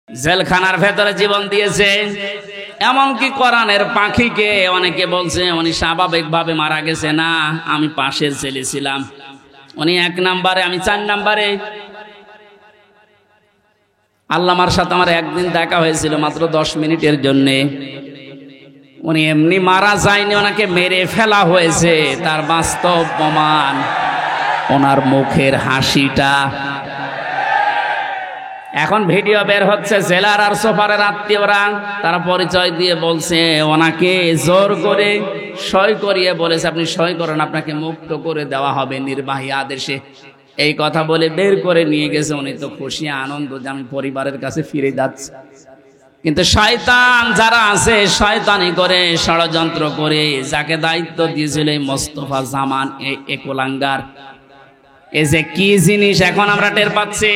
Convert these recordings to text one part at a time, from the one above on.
জেলখানার ভেতরে জীবন দিয়েছে। এমনকি কোরআনের পাখিকে অনেকে বলছে উনি স্বাভাবিকভাবে মারা গেছে। না, আমি পাশের ছেলে ছিলাম, উনি 1 নম্বরে, আমি 4 নম্বরে। আল্লামার সাথে আমার একদিন দেখা হয়েছিল, মাত্র 10 মিনিটের জন্যে। উনি এমনি মারা যায়নি, ওনাকে মেরে ফেলা হয়েছে। তার বাস্তব প্রমাণ ওনার মুখের হাসিটা। এখন ভিডিও বের হচ্ছে, জেলার আর সোফারের আত্মীয়রা তারা পরিচয় দিয়ে বলছে ওনাকে জোর করে সই করিয়ে বলেছে আপনি সই করেন, আপনাকে মুক্ত করে দেওয়া হবে নির্বাহী আদেশে। এই কথা বলে বের করে নিয়ে গেছে। উনি তো খুশি আনন্দ যে আমি পরিবারের কাছে ফিরে যাচ্ছি। কিন্তু শয়তান যারা আছে, শয়তানি করে, ষড়যন্ত্র করে, যাকে দায়িত্ব দিয়েছিল এই মোস্তফা জামান, এই কুলাঙ্গার, এ যে কি জিনিস এখন আমরা টের পাচ্ছি।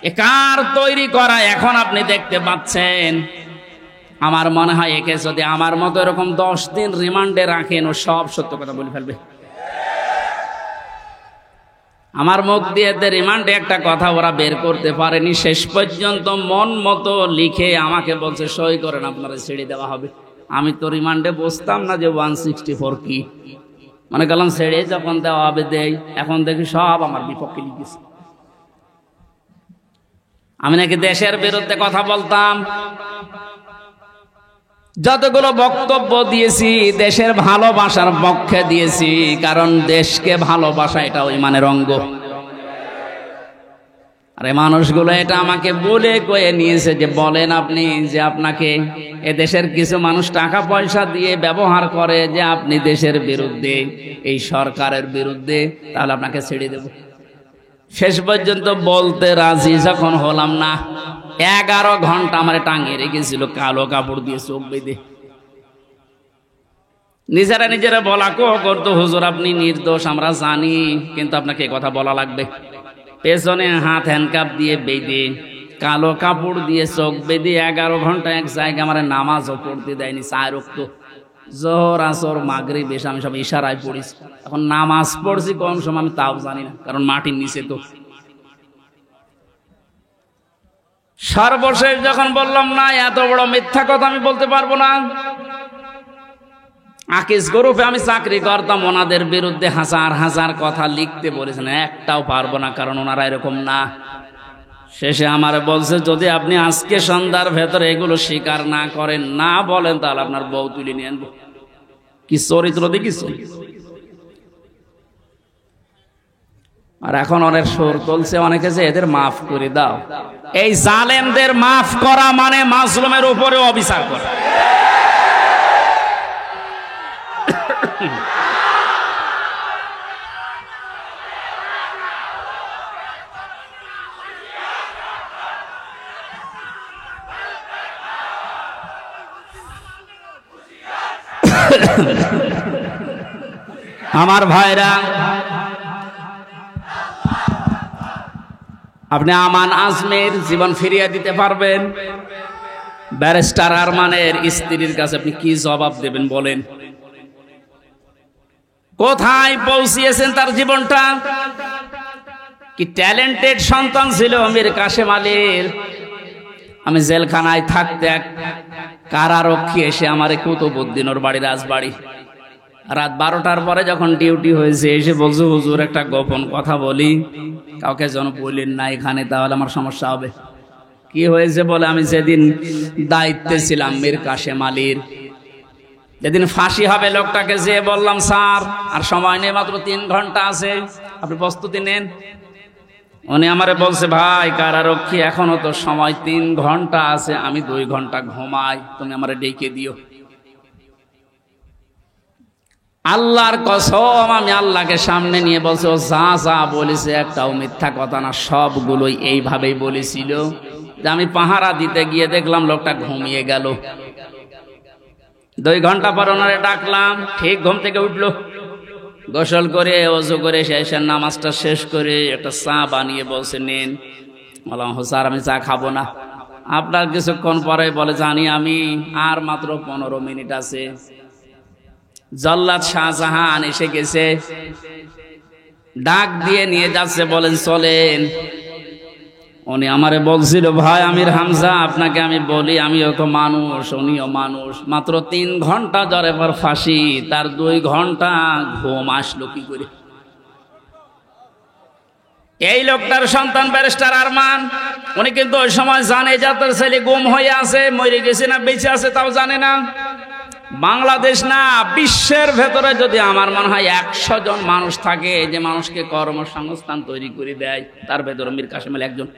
এ কার তৈরি করা এখন আপনি দেখতে পাচ্ছেন। আমার মনে হয় একে যদি আমার মতো এরকম 10 দিন রিমান্ডে রাখেন, ও সব সত্য কথা বলে ফেলবে। আমার মুখ দিয়ে রিমান্ডে একটা কথা ওরা বের করতে পারেনি। শেষ পর্যন্ত মন মতো লিখে আমাকে বলছে সই করেন, আপনারা ছেড়ে দেওয়া হবে। আমি তো রিমান্ডে বসতাম না যে 164 কি, মনে করলাম ছেড়ে যখন দেওয়া হবে দেই। এখন দেখি সব আমার বিপক্ষে লিখেছে। আমি নাকি দেশের বিরুদ্ধে কথা বলতাম। যতগুলো বক্তব্য দিয়েছি দেশের ভালোবাসার পক্ষে দিয়েছি, কারণ দেশকে ভালোবাসা এটা ইমানের অঙ্গ। আরে মানুষগুলো এটা আমাকে বলে কয়ে নিয়েছে যে বলেন আপনি যে আপনাকে এ দেশের কিছু মানুষ টাকা পয়সা দিয়ে ব্যবহার করে যে আপনি দেশের বিরুদ্ধে, এই সরকারের বিরুদ্ধে, তাহলে আপনাকে ছেড়ে দেব। শেষ পর্যন্ত বলতে রাজি যখন হলাম না, 11 ঘন্টা আমার টাঙিয়ে রেখেছিল কালো কাপড় দিয়ে, চোখ বেঁধে। নিজেরা বলা করতো হুজুর আপনি নির্দোষ আমরা জানি, কিন্তু আপনাকে কথা বলা লাগবে। পেছনে হাত হ্যান্ডকাপ দিয়ে বেঁধে, কালো কাপড় দিয়ে চোখ বেঁধে 11 ঘন্টা এক জায়গায় আমার নামাজও পড়তে দেয়নি। 4 ওয়াক্ত, জোহর, আসর, মাগরিব, এসে আমি সব ইশারায় পড়েছি। এখন নামাজ পড়ছি কম সময়, আমি তাও জানি না, কারণ মাটির নিচে তো। সর্বশেষ যখন বললাম না, এত বড় মিথ্যা কথা আমি বলতে পারবো না। আকিস গ্রুপে আমি চাকরি করতাম, ওনাদের বিরুদ্ধে হাজার হাজার কথা লিখতে বলেছেন, একটাও পারবো না, কারণ ওনারা এরকম না। শেষে আমার বলছে যদি আপনি আজকে সন্ধ্যার ভেতরে এগুলো স্বীকার না করেন, না বলেন, তাহলে আপনার বউ তুলে নিয়ে আনবো। কি চরিত্র দেখিস। আর এখন অনেক সুর তুলছে অনেকে যে এদের মাফ করে দাও। এই জালেমদের মাফ করা মানে মাজলুমের উপরে অবিচার করা। আমার ভাইরা, আপনি আমান আজমের জীবন ফিরিয়ে দিতে পারবেন? ব্যারিস্টার আরমানের স্ত্রীর কাছে আপনি কি জবাব দেবেন বলেন? কোথায় পৌঁছিয়েছেন তার জীবনটা? কি ট্যালেন্টেড সন্তান ছিল মীর কাসেম আলীর। আমি জেলখানায় থাকতে এক কারারক্ষী এসে আমার কুতুবউদ্দিন, ওর বাড়ি রাজবাড়ি, রাত 12টার পরে যখন ডিউটি হয়েছে এসে বলছে হুজুর একটা গোপন কথা বলি, কাউকে যেন বললেন না এখানে, তাহলে আমার সমস্যা হবে। কি হয়েছে বলে, আমি যেদিন দায়িত্বে ছিলাম মীর কাসেম আলীর, যেদিন ফাঁসি হবে লোকটাকে যে বললাম স্যার আর সময় নেই, মাত্র 3 ঘন্টা আছে, আপনি প্রস্তুতি নেন। উনি আমারে বলছে ভাই কারারক্ষী এখনো তো সময় 3 ঘন্টা আছে, আমি 2 ঘন্টা ঘুমাই, তুমি আমারে ডেকে দিও। আল্লাহর কসম, আমি আল্লাহকে সামনে নিয়ে বলছে ও যা যা বলেছে একটাও মিথ্যা কথা না, সবগুলোই এইভাবেই বলেছিল। যে আমি পাহারা দিতে গিয়ে দেখলাম লোকটা ঘুমিয়ে গেল। 2 ঘন্টা পর ওনারে ডাকলাম, ঠিক ঘুম থেকে উঠলো, গোসল করে ওযু করে শেষের নামাজটা শেষ করে একটা চা বানিয়ে বলছে নেন। বললাম স্যার আমি চা খাবো না। আপনার কিছুক্ষণ পরে বলে জানি আমি, আর মাত্র 15 মিনিট আছে। জল্লাদ শাহজাহান এসে গেছে, ডাক দিয়ে নিয়ে যাচ্ছে, বলেন চলেন। উনি আমারে বলছিল, ভাই আমির হামজা, আপনাকে আমি বলি, আমিও তো মানুষ, উনিও মানুষ। মাত্র 3 ঘন্টা জ্বরে পর ফাঁসি, তার 2 ঘন্টা ঘুম আসলো কি করে? এই লোকটার সন্তান ব্যারিস্টার আরমান, উনি কিন্তু ওই সময় জানে যে তার ছেলে গুম হয়ে আছে, মরে গেছে না বেঁচে আছে তাও জানে না। বাংলাদেশ না, বিশ্বের ভেতরে যদি আমার মনে হয় 100 জন মানুষ থাকে যে মানুষকে কর্মসংস্থান তৈরি করে দেয়, তার ভেতরে মীর কাসেম আলী একজন।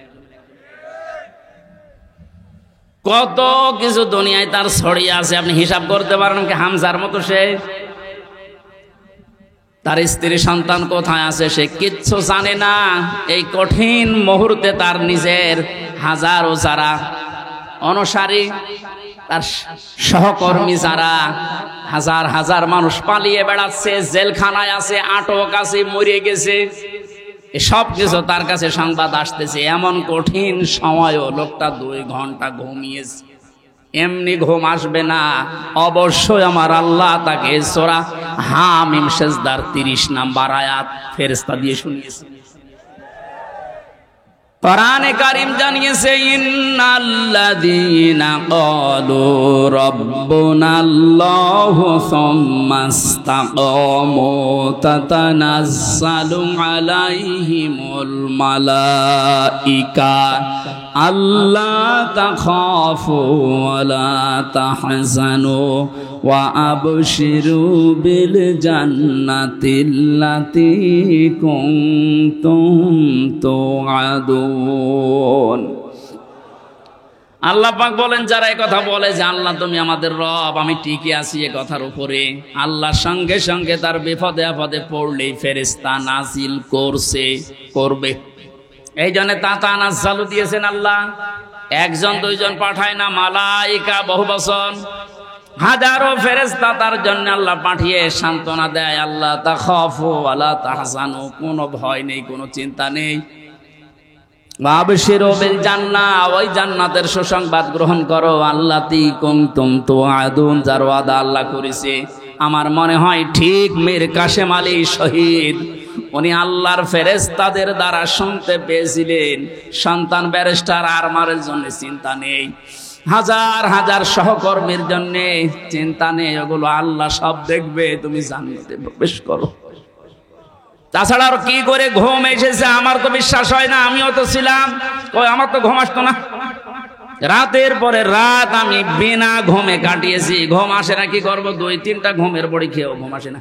কত কিছু দুনিয়ায় তার ছড়িয়ে আছে, আপনি হিসাব করতে পারেন কি? হামজার মতো সে, তার স্ত্রী সন্তান কোথায় আছে সে কিচ্ছু জানে না। এই কঠিন মুহূর্তে তার নিজের হাজারো যারা অনুসারী, তার সহকর্মী যারা, হাজার হাজার মানুষ পালিয়ে বেড়াচ্ছে, জেলখানায় আছে, আটক আছে, মরে গেছে, সব কিছু তার কাছে সংবাদ আসতেছে। এমন কঠিন সময়ও লোকটা 2 ঘন্টা ঘুমিয়েছে। এমনি ঘুম আসবে না, অবশ্যই আমার আল্লাহ তাকে সূরা হামিম সেজদার 30 নম্বর আয়াত ফেরেশতা দিয়ে শুনিয়েছে। কোরআনে কারীম জানিয়েছে, ইন্নাল্লাযীনা ক্বালু রাব্বুনাল্লাহু সুম্মা ইসতাকামু তাতানাজ্জালু আলাইহিমুল মালাইকা আল্লা তাখাফু ওয়া লা তাহজানু ওয়া আবশিরু বিল জান্নাতিল্লাতী কুনতুম তুআদুন। আল্লাহ পাক বলেন, যারা এই কথা বলে যে আল্লাহ তুমি আমাদের রব, আমি টিকে আছি এই কথার উপরে, আল্লাহর সঙ্গে সঙ্গে তার বিপদে আপদে পড়লেই ফেরেশতা নাজিল করবে। এই জন্য তাতানাজ্জালু দিয়েছেন আল্লাহ। 1 জন 2 জন পাঠায় না, মালাইকা বহু বচন, হাজারো ফেরেশতা তার জন্য আল্লাহ পাঠিয়ে সান্ত্বনা দেয়। আল্লাহ তাখাফু ওয়া লা তাহজানু, কোনো ভয় নেই, কোনো চিন্তা নেই। ওয়া আবশিরু বিল জান্নাহ, ওই জান্নাতের সুসংবাদ গ্রহণ করো, আল্লাতী কুনতুম তুআদুন, যার ওয়াদা আল্লাহ করেছে। আমার মনে হয় ঠিক মীর কাসেম আলী শহীদ, উনি আল্লাহর ফেরেশতাদের দ্বারা শুনতে পেয়েছিলেন, সন্তান ব্যারিস্টার আরমানের জন্য চিন্তা নেই, হাজার হাজার সহকর্মীর জন্য চিন্তা নেই, ওগুলো আল্লাহ সব দেখবে, তুমি জান্নাতে প্রবেশ করো। তাছাড়া আর কি করে ঘুম এসেছে আমার তো বিশ্বাস হয় না। আমিও তো ছিলাম, আমার তো ঘুম আসতো না। রাতের পরে রাত আমি বিনা ঘুমে কাটিয়েছি। ঘুম আসে না, কি করবো? 2-3টা ঘুমের বড়ি খেয়েও ঘুম আসে না।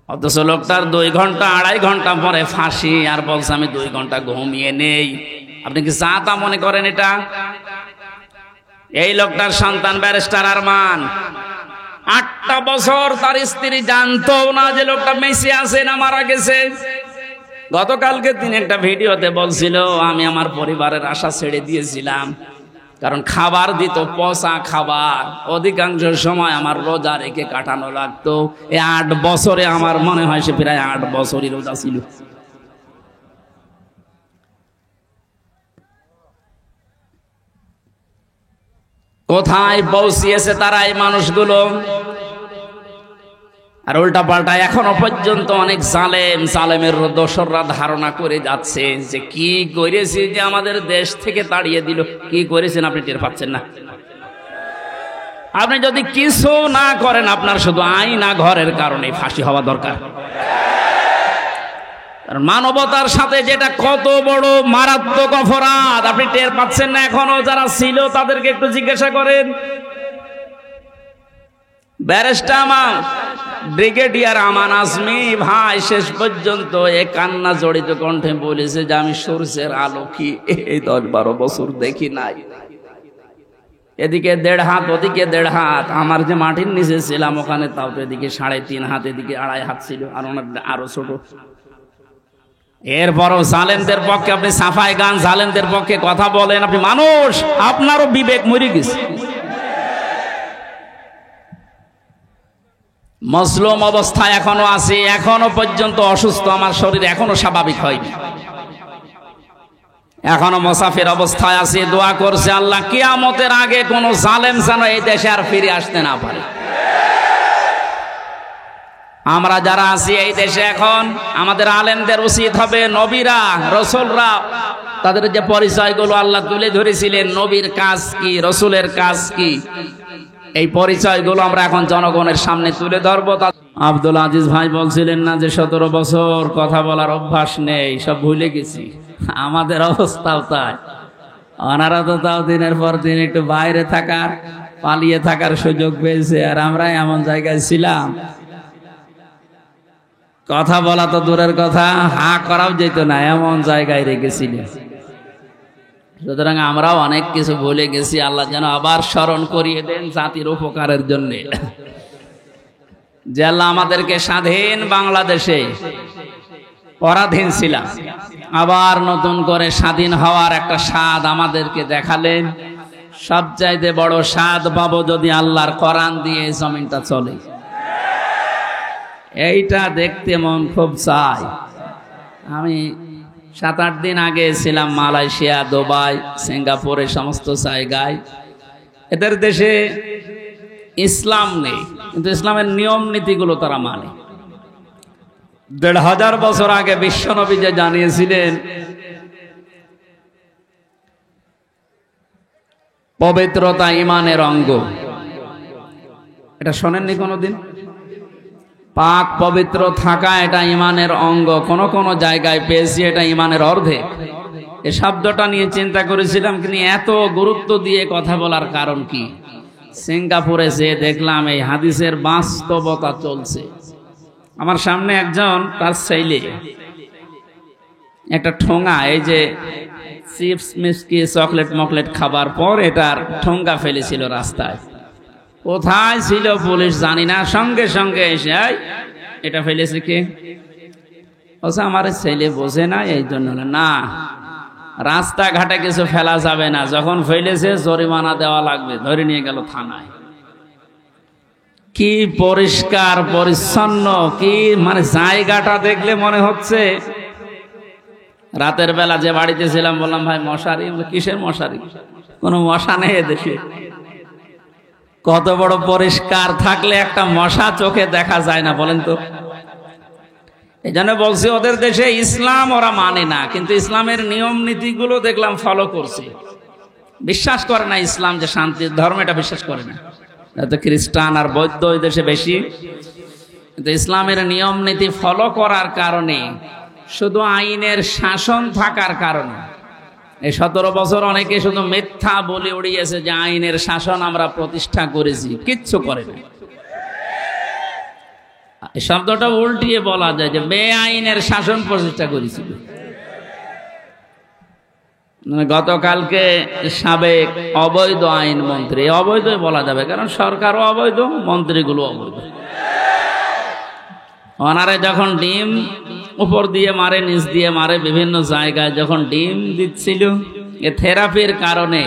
অথচ লোকটার 2 ঘন্টা 2.5 ঘন্টা পরে ফাঁসি, আর বলছে আমি 2 ঘন্টা ঘুমিয়ে নেই। আপনি কি যা তা মনে করেন এটা? এই লোকটার সন্তান ব্যারিস্টার আরমান 8টা বছর তার স্ত্রী জানতো না যে লোকটা মেসে আছে না মারা গেছে। গতকালকে তিনি একটা ভিডিওতে বলছিল, আমি আমার পরিবারের আশা ছেড়ে দিয়েছিলাম, কারণ খাবার দিত পচা খাবার, অধিকাংশ সময় আমার রোজা রেখে কাটানো লাগতো। এই 8 বছরে আমার মনে হয় সে প্রায় 8 বছরই রোজা ছিল। কোথায় পৌঁছিয়েছে তারা এই মানুষগুলো? আর উল্টা পাল্টা এখনো পর্যন্ত অনেক জালেমের দোসররা ধারণা করে যাচ্ছে যে কি করেছে যে আমাদের দেশ থেকে তাড়িয়ে দিল। কি করেছেন আপনি টের পাচ্ছেন না? আপনি যদি কিছু না করেন, আপনার শুধু আইনা ঘরের কারণে ফাঁসি হওয়া দরকার। মানবতার সাথে যেটা কত বড় মারাত্মক অপরাধ আপনি টের পাচ্ছেন না এখনো? যারা ছিল তাদেরকে একটু জিজ্ঞাসা করেন। ব্যারিস্টার ব্রিগেডিয়ার আমান আজমি ভাই শেষ পর্যন্ত এ কান্না জড়িত কণ্ঠে বলেছে যে আমি সূর্যের আলো কি এই 10-12 বছর দেখি নাই। এদিকে 1.5 হাত, ওদিকে 1.5 হাত। আমার যে মাটির নিচে ছিলাম ওখানে তাও তো এদিকে 3.5 হাত, এদিকে 2.5 হাত ছিল, আর আরো ছোট। এরপরও জালেমদের পক্ষে আপনি সাফাই গান, জালেমদের পক্ষে কথা বলেন। আপনি মানুষ, আপনারও বিবেক মরে গেছে। মজলুম অবস্থায় এখনো আছে, এখনো পর্যন্ত অসুস্থ, আমার শরীর এখনো স্বাভাবিক হয়নি, এখনো মুসাফির অবস্থায় আছে। দোয়া করছে আল্লাহ কিয়ামতের আগে কোন জালেম যেন এই দেশে আর ফিরে আসতে না পারে। আমরা যারা আছি এই দেশে এখন, আমাদের আলেমদের উচিত হবে নবীরা, রাসূলরা তাদের যে পরিচয়গুলো আল্লাহ তুলে ধরেছিলেন, নবীর কাজ কি, রসুলের কাজ কি, এই পরিচয়গুলো আমরা এখন জনগণের সামনে তুলে ধরবো। আব্দুল আজিজ ভাই বলছিলেন না যে 17 বছর কথা বলার অভ্যাস নেই, সব ভুলে গেছি। আমাদের অবস্থাও তাই। ওনারা তো তাও দিনের পর দিন একটু বাইরে থাকার, পালিয়ে থাকার সুযোগ পেয়েছে, আর আমরা এমন জায়গায় ছিলাম কথা বলা তো দূরের কথা, হা করাও যেত না, এমন জায়গায় রেখেছিলেন। সুতরাং আমরাও অনেক কিছু ভুলে গেছি। আল্লাহ যেন আবার স্মরণ করিয়ে দেন জাতির উপকারের জন্য, যে আল্লাহ আমাদেরকে স্বাধীন বাংলাদেশে পরাধীন ছিলাম, আবার নতুন করে স্বাধীন হওয়ার একটা স্বাদ আমাদেরকে দেখালেন। সবচাইতে বড় স্বাদ পাবো যদি আল্লাহর কোরআন দিয়ে জমিনটা চলে। এইটা দেখতে মন খুব চায়। আমি 7-8 দিন আগে ছিলাম মালয়েশিয়া, দুবাই, সিঙ্গাপুরে, সমস্ত জায়গায়। এদের দেশে ইসলাম নেই, কিন্তু ইসলামের নিয়ম নীতিগুলো তারা মানে। 1500 বছর আগে বিশ্বনবী যে জানিয়েছিলেন পবিত্রতা ঈমানের অঙ্গ, এটা শোনেননি কোনোদিন? পাক পবিত্র থাকা এটা ঈমানের অঙ্গ। কোন কোন জায়গায় পেয়েছি এটা ঈমানের অর্ধেক। এই শব্দটা নিয়ে চিন্তা করেছিলাম, কিন্তু এত গুরুত্ব দিয়ে কথা বলার কারণ কি? সিঙ্গাপুরে যে দেখলাম এই হাদিসের বাস্তবতা চলছে। আমার সামনে একজন, তার ছেলে একটা ঠোঙা, এই যে চিপস মিষ্টি চকলেট মকলেট খাবার পর এটার ঠোঙ্গা ফেলেছিল রাস্তায়। কোথায় ছিল পুলিশ জানি না, সঙ্গে সঙ্গে এসে এটা ফেলেছে কে? বলছে আমার ছেলে বোঝে না, এই জন্য। না, রাস্তাঘাটে কিছু ফেলা যাবে না, যখন ফেলেছে জরিমানা দেওয়া লাগবে। ধরে নিয়ে গেল থানায়। কি পরিষ্কার পরিচ্ছন্ন, কি মানে জায়গাটা দেখলে মনে হচ্ছে। রাতের বেলা যে বাড়িতে ছিলাম বললাম ভাই মশারি, কিসের মশারি? কোনো মশা নেই এদেশে। কত বড় পরিষ্কার থাকলে একটা মশা চোখে দেখা যায় না বলেন তো? এই জন্য বলছি ওদের দেশে ইসলাম ওরা মানে না, কিন্তু ইসলামের নিয়ম নীতিগুলো দেখলাম ফলো করছে। বিশ্বাস করে না ইসলাম যে শান্তির ধর্ম, এটা বিশ্বাস করে না। তো খ্রিস্টান আর বৌদ্ধ ওই দেশে বেশি, কিন্তু ইসলামের নিয়ম নীতি ফলো করার কারণে, শুধু আইনের শাসন থাকার কারণে এই 17 বছর অনেকে শুধু মিথ্যা বলে উড়িয়েছে যে আইনের শাসন আমরা প্রতিষ্ঠা করেছি, কিচ্ছু করে না। এই শব্দটা উল্টিয়ে বলা যায় যে বেআইনের শাসন প্রতিষ্ঠা করেছিল। গতকালকে সাবেক অবৈধ আইন মন্ত্রী, অবৈধ বলা যাবে কারণ সরকারও অবৈধ, মন্ত্রীগুলো অবৈধ। ওনারে যখন ডিম উপর দিয়ে মারে, নিচ দিয়ে মারে, বিভিন্ন জায়গায় যখন ডিম দিচ্ছিল, এ থেরাপির কারণে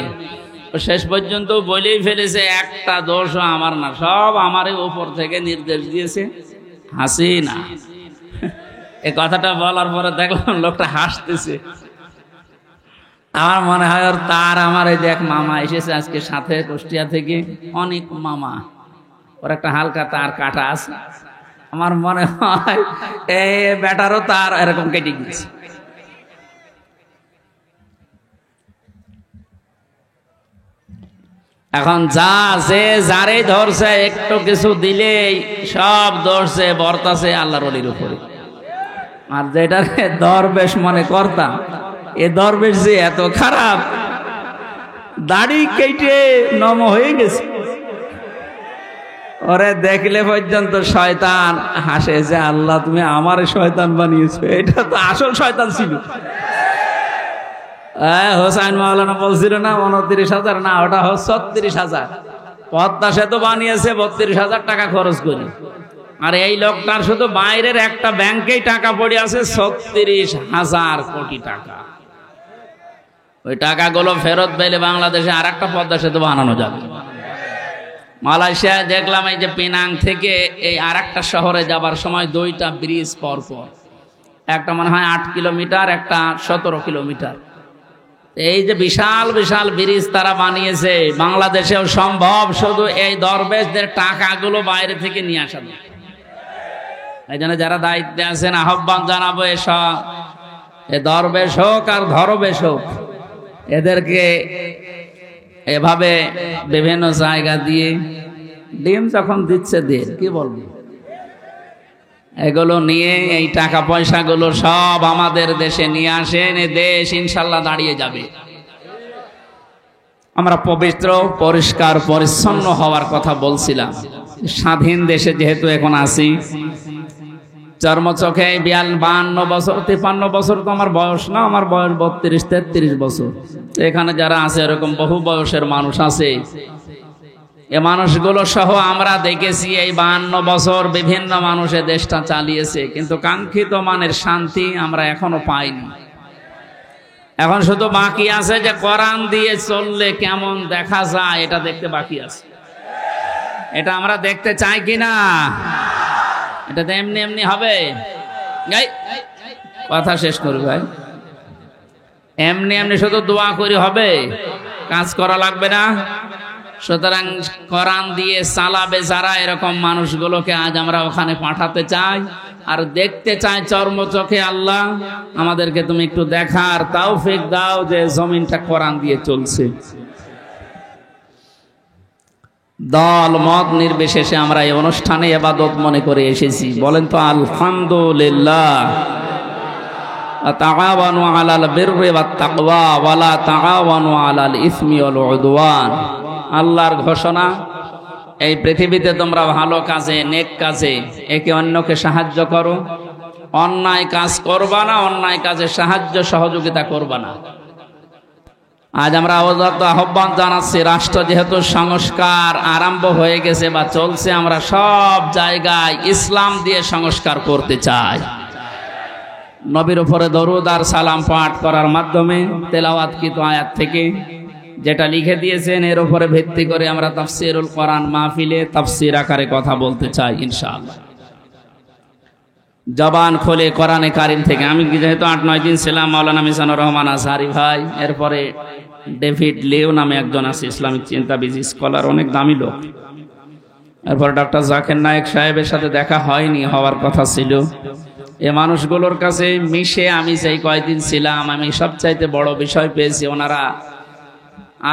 শেষ পর্যন্ত বলেই ফেলেছে একটা দোষও আমার না, সব আমারই উপর থেকে নির্দেশ দিয়েছে হাসিনা। এই কথাটা বলার পরে দেখলাম লোকটা হাসতেছে। আমার মনে হয় ওর তার আমার এই দেখ মামা এসেছে আজকে সাথে কুষ্টিয়া থেকে, অনেক মামা, ওর একটা হালকা তার কাটা আছে। আমার মনে হয় এই বেটারও তার এরকম কেটে গেছে। এখন যা যে যারে ধরছে একটু কিছু দিলেই সব ধরছে বর্তাছে আল্লাহর ওলির উপরে। আর যেটার দরবেশ মনে করতাম, এ দরবেশ যে এত খারাপ, দাড়ি কেটে নম হয়ে গেছে। ওরে দেখলে পর্যন্ত শয়তান হাসে যে আল্লাহ তুমি আমার শয়তান বানিয়েছো, এটা তো আসল শয়তান ছিল। হোসাইন মাওলানা বলছিল না 29,000, না ওটা 36,000। পদ্মা সেতু বানিয়েছে 32,000 টাকা খরচ করে। আর এই লোকটার শুধু বাইরের একটা ব্যাংকেই টাকা পড়ে আছে 36,000 কোটি টাকা। ওই টাকাগুলো ফেরত পেলে বাংলাদেশে আর একটা পদ্মা সেতু বানানো যাবে। মালয়েশিয়ায় দেখলাম এই যে পেনাং থেকে এই আর একটা শহরে যাবার সময় 2টা ব্রিজ পর পর, একটা মনে হয় 8 কিলোমিটার, একটা 17 কিলোমিটার। এই যে বিশাল বিশাল ব্রিজ তারা বানিয়েছে, বাংলাদেশেও সম্ভব, শুধু এই দরবেশদের টাকাগুলো বাইরে থেকে নিয়ে আসা যায়। এই জন্য যারা দায়িত্বে আছেন আহ্বান জানাবো, এসব এ দরবেশ হোক আর ধরবেশ হোক, এদেরকে এভাবে বিভিন্ন জায়গা দিয়ে ডিম যখন দিচ্ছে দিয়ে কি বলবো, এগুলো নিয়ে এই টাকা পয়সাগুলো সব আমাদের দেশে নিয়ে আসেন, এ দেশ ইনশাল্লাহ দাঁড়িয়ে যাবে। আমরা পবিত্র পরিষ্কার পরিচ্ছন্ন হওয়ার কথা বলছিলাম। স্বাধীন দেশে যেহেতু এখন আছি, চর্মচোখে 52 বছর 53 বছর তো আমার বয়স না, আমার বয়স 32-33 বছর। এখানে যারা আছে এরকম বহু বয়সের মানুষ আছে, এ মানুষগুলো সহ আমরা দেখেছি এই 52 বছর বিভিন্ন মানুষের দেশটা চালিয়েছে, কিন্তু কাঙ্ক্ষিত মানের শান্তি আমরা এখনো পাইনি। এখন শুধু বাকি আছে যে কোরআন দিয়ে চললে কেমন দেখা যায় এটা দেখতে বাকি আছে। এটা আমরা দেখতে চাই কিনা? এটা তো এমনি এমনি হবে? কথা শেষ করি ভাই। এমনি এমনি শুধু দোয়া করি হবে? কাজ করা লাগবে না? সুতরাং কোরআন দিয়ে চালাবে যারা, এরকম মানুষগুলোকে আজ আমরা ওখানে পাঠাতে চাই আর দেখতে চাই চর্মচোখে। আল্লাহ আমাদেরকে তুমি একটু দেখার তৌফিক দাও যে জমিনটা কোরআন দিয়ে চলছে। দল মত নির্বিশেষে আমরা এই অনুষ্ঠানে ইবাদত মনে করে এসেছি। বলেন তো আলহামদুলিল্লাহ। তাআওয়ানু আলাল বিররি ওয়াত তাকওয়া ওয়া লা তাআওয়ানু আলাল ইসমি ওয়াল উদওয়ান। আল্লাহর ঘোষণা, এই পৃথিবীতে তোমরা ভালো কাজে, নেক কাজে একে অন্যকে সাহায্য করো, অন্যায় কাজ করবা না, অন্যায় কাজে সাহায্য সহযোগিতা করবা না। আজ আমরা আহ্বান জানাচ্ছি, রাষ্ট্র যেহেতু সংস্কার আরম্ভ হয়ে গেছে বা চলছে, আমরা সব জায়গায় ইসলাম দিয়ে সংস্কার করতে চাই। নবীর উপরে দরুদ আর সালাম পাঠ করার মাধ্যমে তেলাওয়াতকৃত আয়াত থেকে যেটা লিখে দিয়েছেন এর উপরে ভিত্তি করে আমরা তাফসিরুল কোরআন মাহফিলে তাফসির আকারে কথা বলতে চাই ইনশাআল্লাহ। জবান খোলে কোরআনে কারিম থেকে। আমি যেহেতু 8-9 দিন ছিলাম, মাওলানা মিজানুর রহমান আজহারি ভাই, এরপরে ডেভিড লিও নামে একজন আছে ইসলামিক চিন্তাবিদ স্কলার, অনেক দামি লোক। এরপর ডক্টর জাকির নায়েক সাহেবের সাথে দেখা হয়নি, হওয়ার কথা ছিল। এ মানুষগুলোর কাছে মিশে আমি যেই কয়দিন ছিলাম, আমি সবচাইতে বড় বিষয় পেয়েছি, ওনারা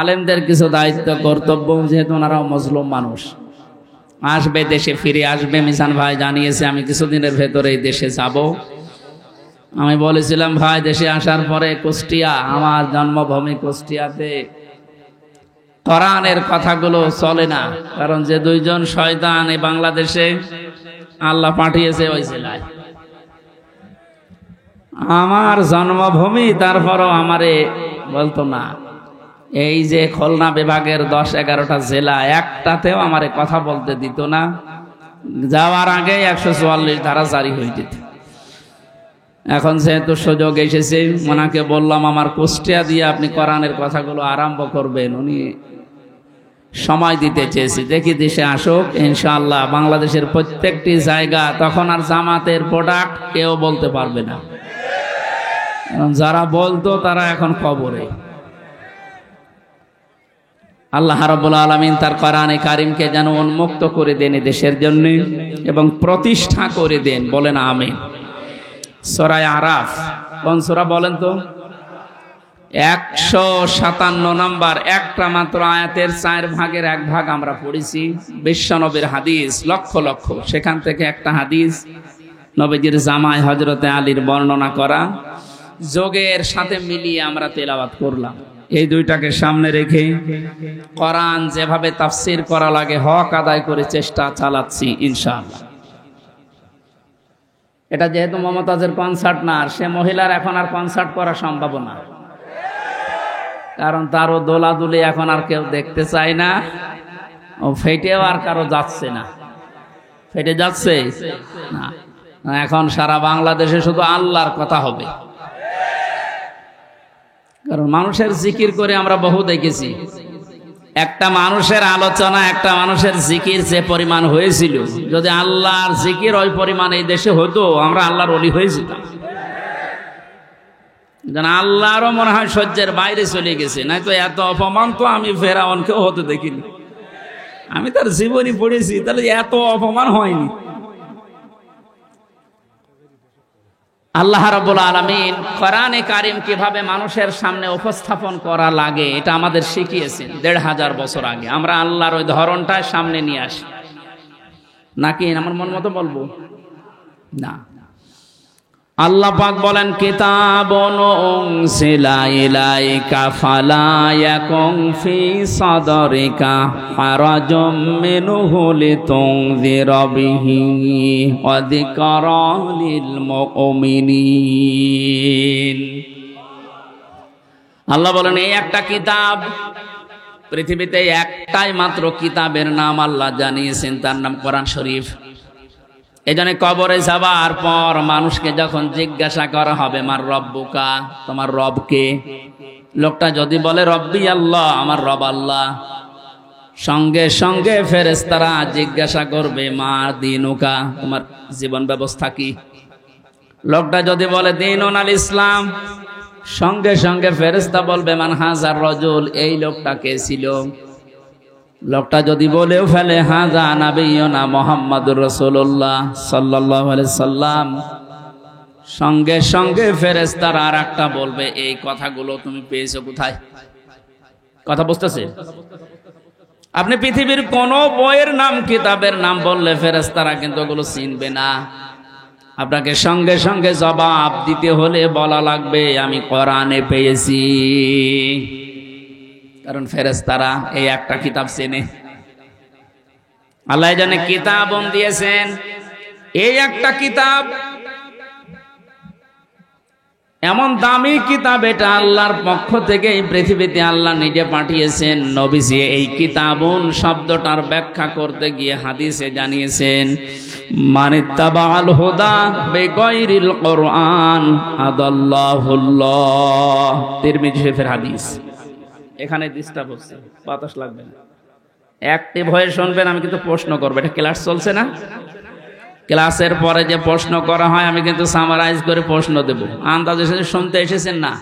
আলেমদের কিছু দায়িত্ব কর্তব্য, যেহেতু ওনারাও মজলুম মানুষ, আসবে, দেশে ফিরে আসবে। মিজান ভাই জানিয়েছে আমি কিছুদিনের ভেতরে এই দেশে যাব। আমি বলেছিলাম ভাই দেশে আসার পরে কুষ্টিয়া, আমার জন্মভূমি কুষ্টিয়াতে কোরআনের কথাগুলো চলে না, কারণ যে দুইজন শয়তান এই বাংলাদেশে আল্লাহ পাঠিয়েছে ওই জেলায়, আমার জন্মভূমি, তারপরও আমারে বলতো না। এই যে খুলনা বিভাগের 10-11টা জেলা, একটাতেও আমারে কথা বলতে দিত না। যাওয়ার আগে 144 ধারা জারি হয়ে যেত। এখন যেহেতু সুযোগ এসেছে, ওনাকে বললাম আমার কুষ্টিয়া দিয়ে আপনি কোরআনের কথাগুলো আরম্ভ করবেন। উনি সময় দিতে চেয়েছি, দেখি দেশে আসুক ইনশাআল্লাহ। বাংলাদেশের প্রত্যেকটি জায়গা তখন আর জামাতের প্রোডাক্ট কেউ বলতে পারবে না, যারা বলতো তারা এখন কবরে। আল্লাহ রাব্বুল আলামিন তার কোরআনে কারিমকে যেন উন্মুক্ত করে দেন দেশের জন্য এবং প্রতিষ্ঠা করে দেন। বলেন আমিন। সূরা আরাফ কোন সূরা বলেন তো? 157 নম্বর, একটা মাত্র আয়াতের 4 ভাগের 1 ভাগ আমরা পড়েছি। বিশ্বনবীর হাদিস লক্ষ লক্ষ, সেখান থেকে একটা হাদিস নবীজির জামাই হযরতে আলীর বর্ণনা করা, যোগের সাথে মিলিয়ে আমরা তেলাওয়াত করলাম। এই দুইটাকে সামনে রেখে কোরআন যেভাবে তাফসীর করা লাগে হক আদায় করে চেষ্টা চালাচ্ছি ইনশাআল্লাহ। এটা যেহেতু মমতাজের কনসার্ট না, আর সে মহিলার এখন আর কনসার্ট করা সম্ভব না, কারণ তারও দোলাদুলি এখন আর কেউ দেখতে চায় না, ও ফেটেও আর কারো যাচ্ছে না। ফেটে যাচ্ছে না, এখন সারা বাংলাদেশে শুধু আল্লাহর কথা হবে। কারণ মানুষের জিকির করে আমরা বহু দেখেছি, একটা মানুষের আলোচনা, একটা মানুষের জিকির যে পরিমাণ হয়েছিল, যদি আল্লাহর জিকির ওই পরিমাণ এই দেশে হতো, আমরা আল্লাহর ওলি হয়ে যেতাম। আল্লাহরও মনে হয় সহ্যের বাইরে চলে গেছে, নাই তো এত অপমান তো আমি ফেরাউনকেও হতে দেখিনি। আমি তার জীবনী পড়েছি, তাহলে এত অপমান হয়নি। আল্লাহ রাব্বুল আলামিন কোরআনে কারীম কিভাবে মানুষের সামনে উপস্থাপন করা লাগে এটা আমাদের শিখিয়েছেন ১৫০০ বছর আগে। আমরা আল্লাহর ওই ধরনটা সামনে নিয়ে আসি, নাকি আমার মন মতো বলবো না। আল্লাহ পাক বলেন, কিতাবুন উনজিলা ইলাইকা ফালা ইয়াকুন ফি সাদরিকা হারাজুম মিনহু লিতুনযিরা বিহি ওয়া যিকরা লিল মুমিনিন। আল্লাহ বলেন, এই একটা কিতাব, পৃথিবীতে একটাই মাত্র কিতাবের নাম আল্লাহ জানিয়েছেন, তার নাম কোরআন শরীফ। এজন্য কবরে যাবার পর মানুষকে যখন জিজ্ঞাসা করা হবে, মার রব্বুকা, তোমার রব কে? লোকটা যদি বলে রব্বি আল্লাহ, আমার রব আল্লাহ, সঙ্গে সঙ্গে ফেরেশতারা জিজ্ঞাসা করবে, মা দীনুকা, তোমার জীবন ব্যবস্থা কি? লোকটা যদি বলে দীনুন আল ইসলাম, সঙ্গে সঙ্গে ফেরেশতা বলবে, মান হাজার রজুল, এই লোকটা কে ছিল? লোকটা যদি বলেও ফেলে, হাজা নাবিয়ুনা মুহাম্মাদুর রাসূলুল্লাহ সাল্লাল্লাহু আলাইহি সাল্লাম, সঙ্গে সঙ্গে ফেরেশতারা আর একটা বলবে, এই কথাগুলো তুমি পেয়েছো কোথায়? কথা বুঝতেছে? আপনি পৃথিবীর কোন বইয়ের নাম, কিতাবের নাম বললে ফেরেশতারা কিন্তু ওগুলো চিনবে না। আপনাকে সঙ্গে সঙ্গে জবাব দিতে হলে বলা লাগবে, আমি কোরআনে পেয়েছি। কারণ ফেরেশতারা এই একটা কিতাব চেনে। আল্লাহ জানে কিতাব দিয়েছেন, এই একটা কিতাব, এমন দামি কিতাব, এটা আল্লাহর পক্ষ থেকে এই পৃথিবীতে আল্লাহ নিজে পাঠিয়েছেন। নবীজি এই কিতাবুন শব্দটার ব্যাখ্যা করতে গিয়ে হাদিসে জানিয়েছেন, মানিত্তাবাল হুদা বিগাইরিল কোরআন আদাল্লাহুল্লাহ। তিরমিজি শরীফের হাদিস। এখানে ডিস্টার্ব হচ্ছে, বাতাস লাগবে না, অ্যাক্টিভ হয়ে শুনবেন। আমি কিন্তু প্রশ্ন করবো, এটা ক্লাস চলছে না? ক্লাসের পরে যে প্রশ্ন করা হয় আমি কিন্তু সামারাইজ করে প্রশ্ন দেব। আন্দাজে শুনতে এসেছেন না?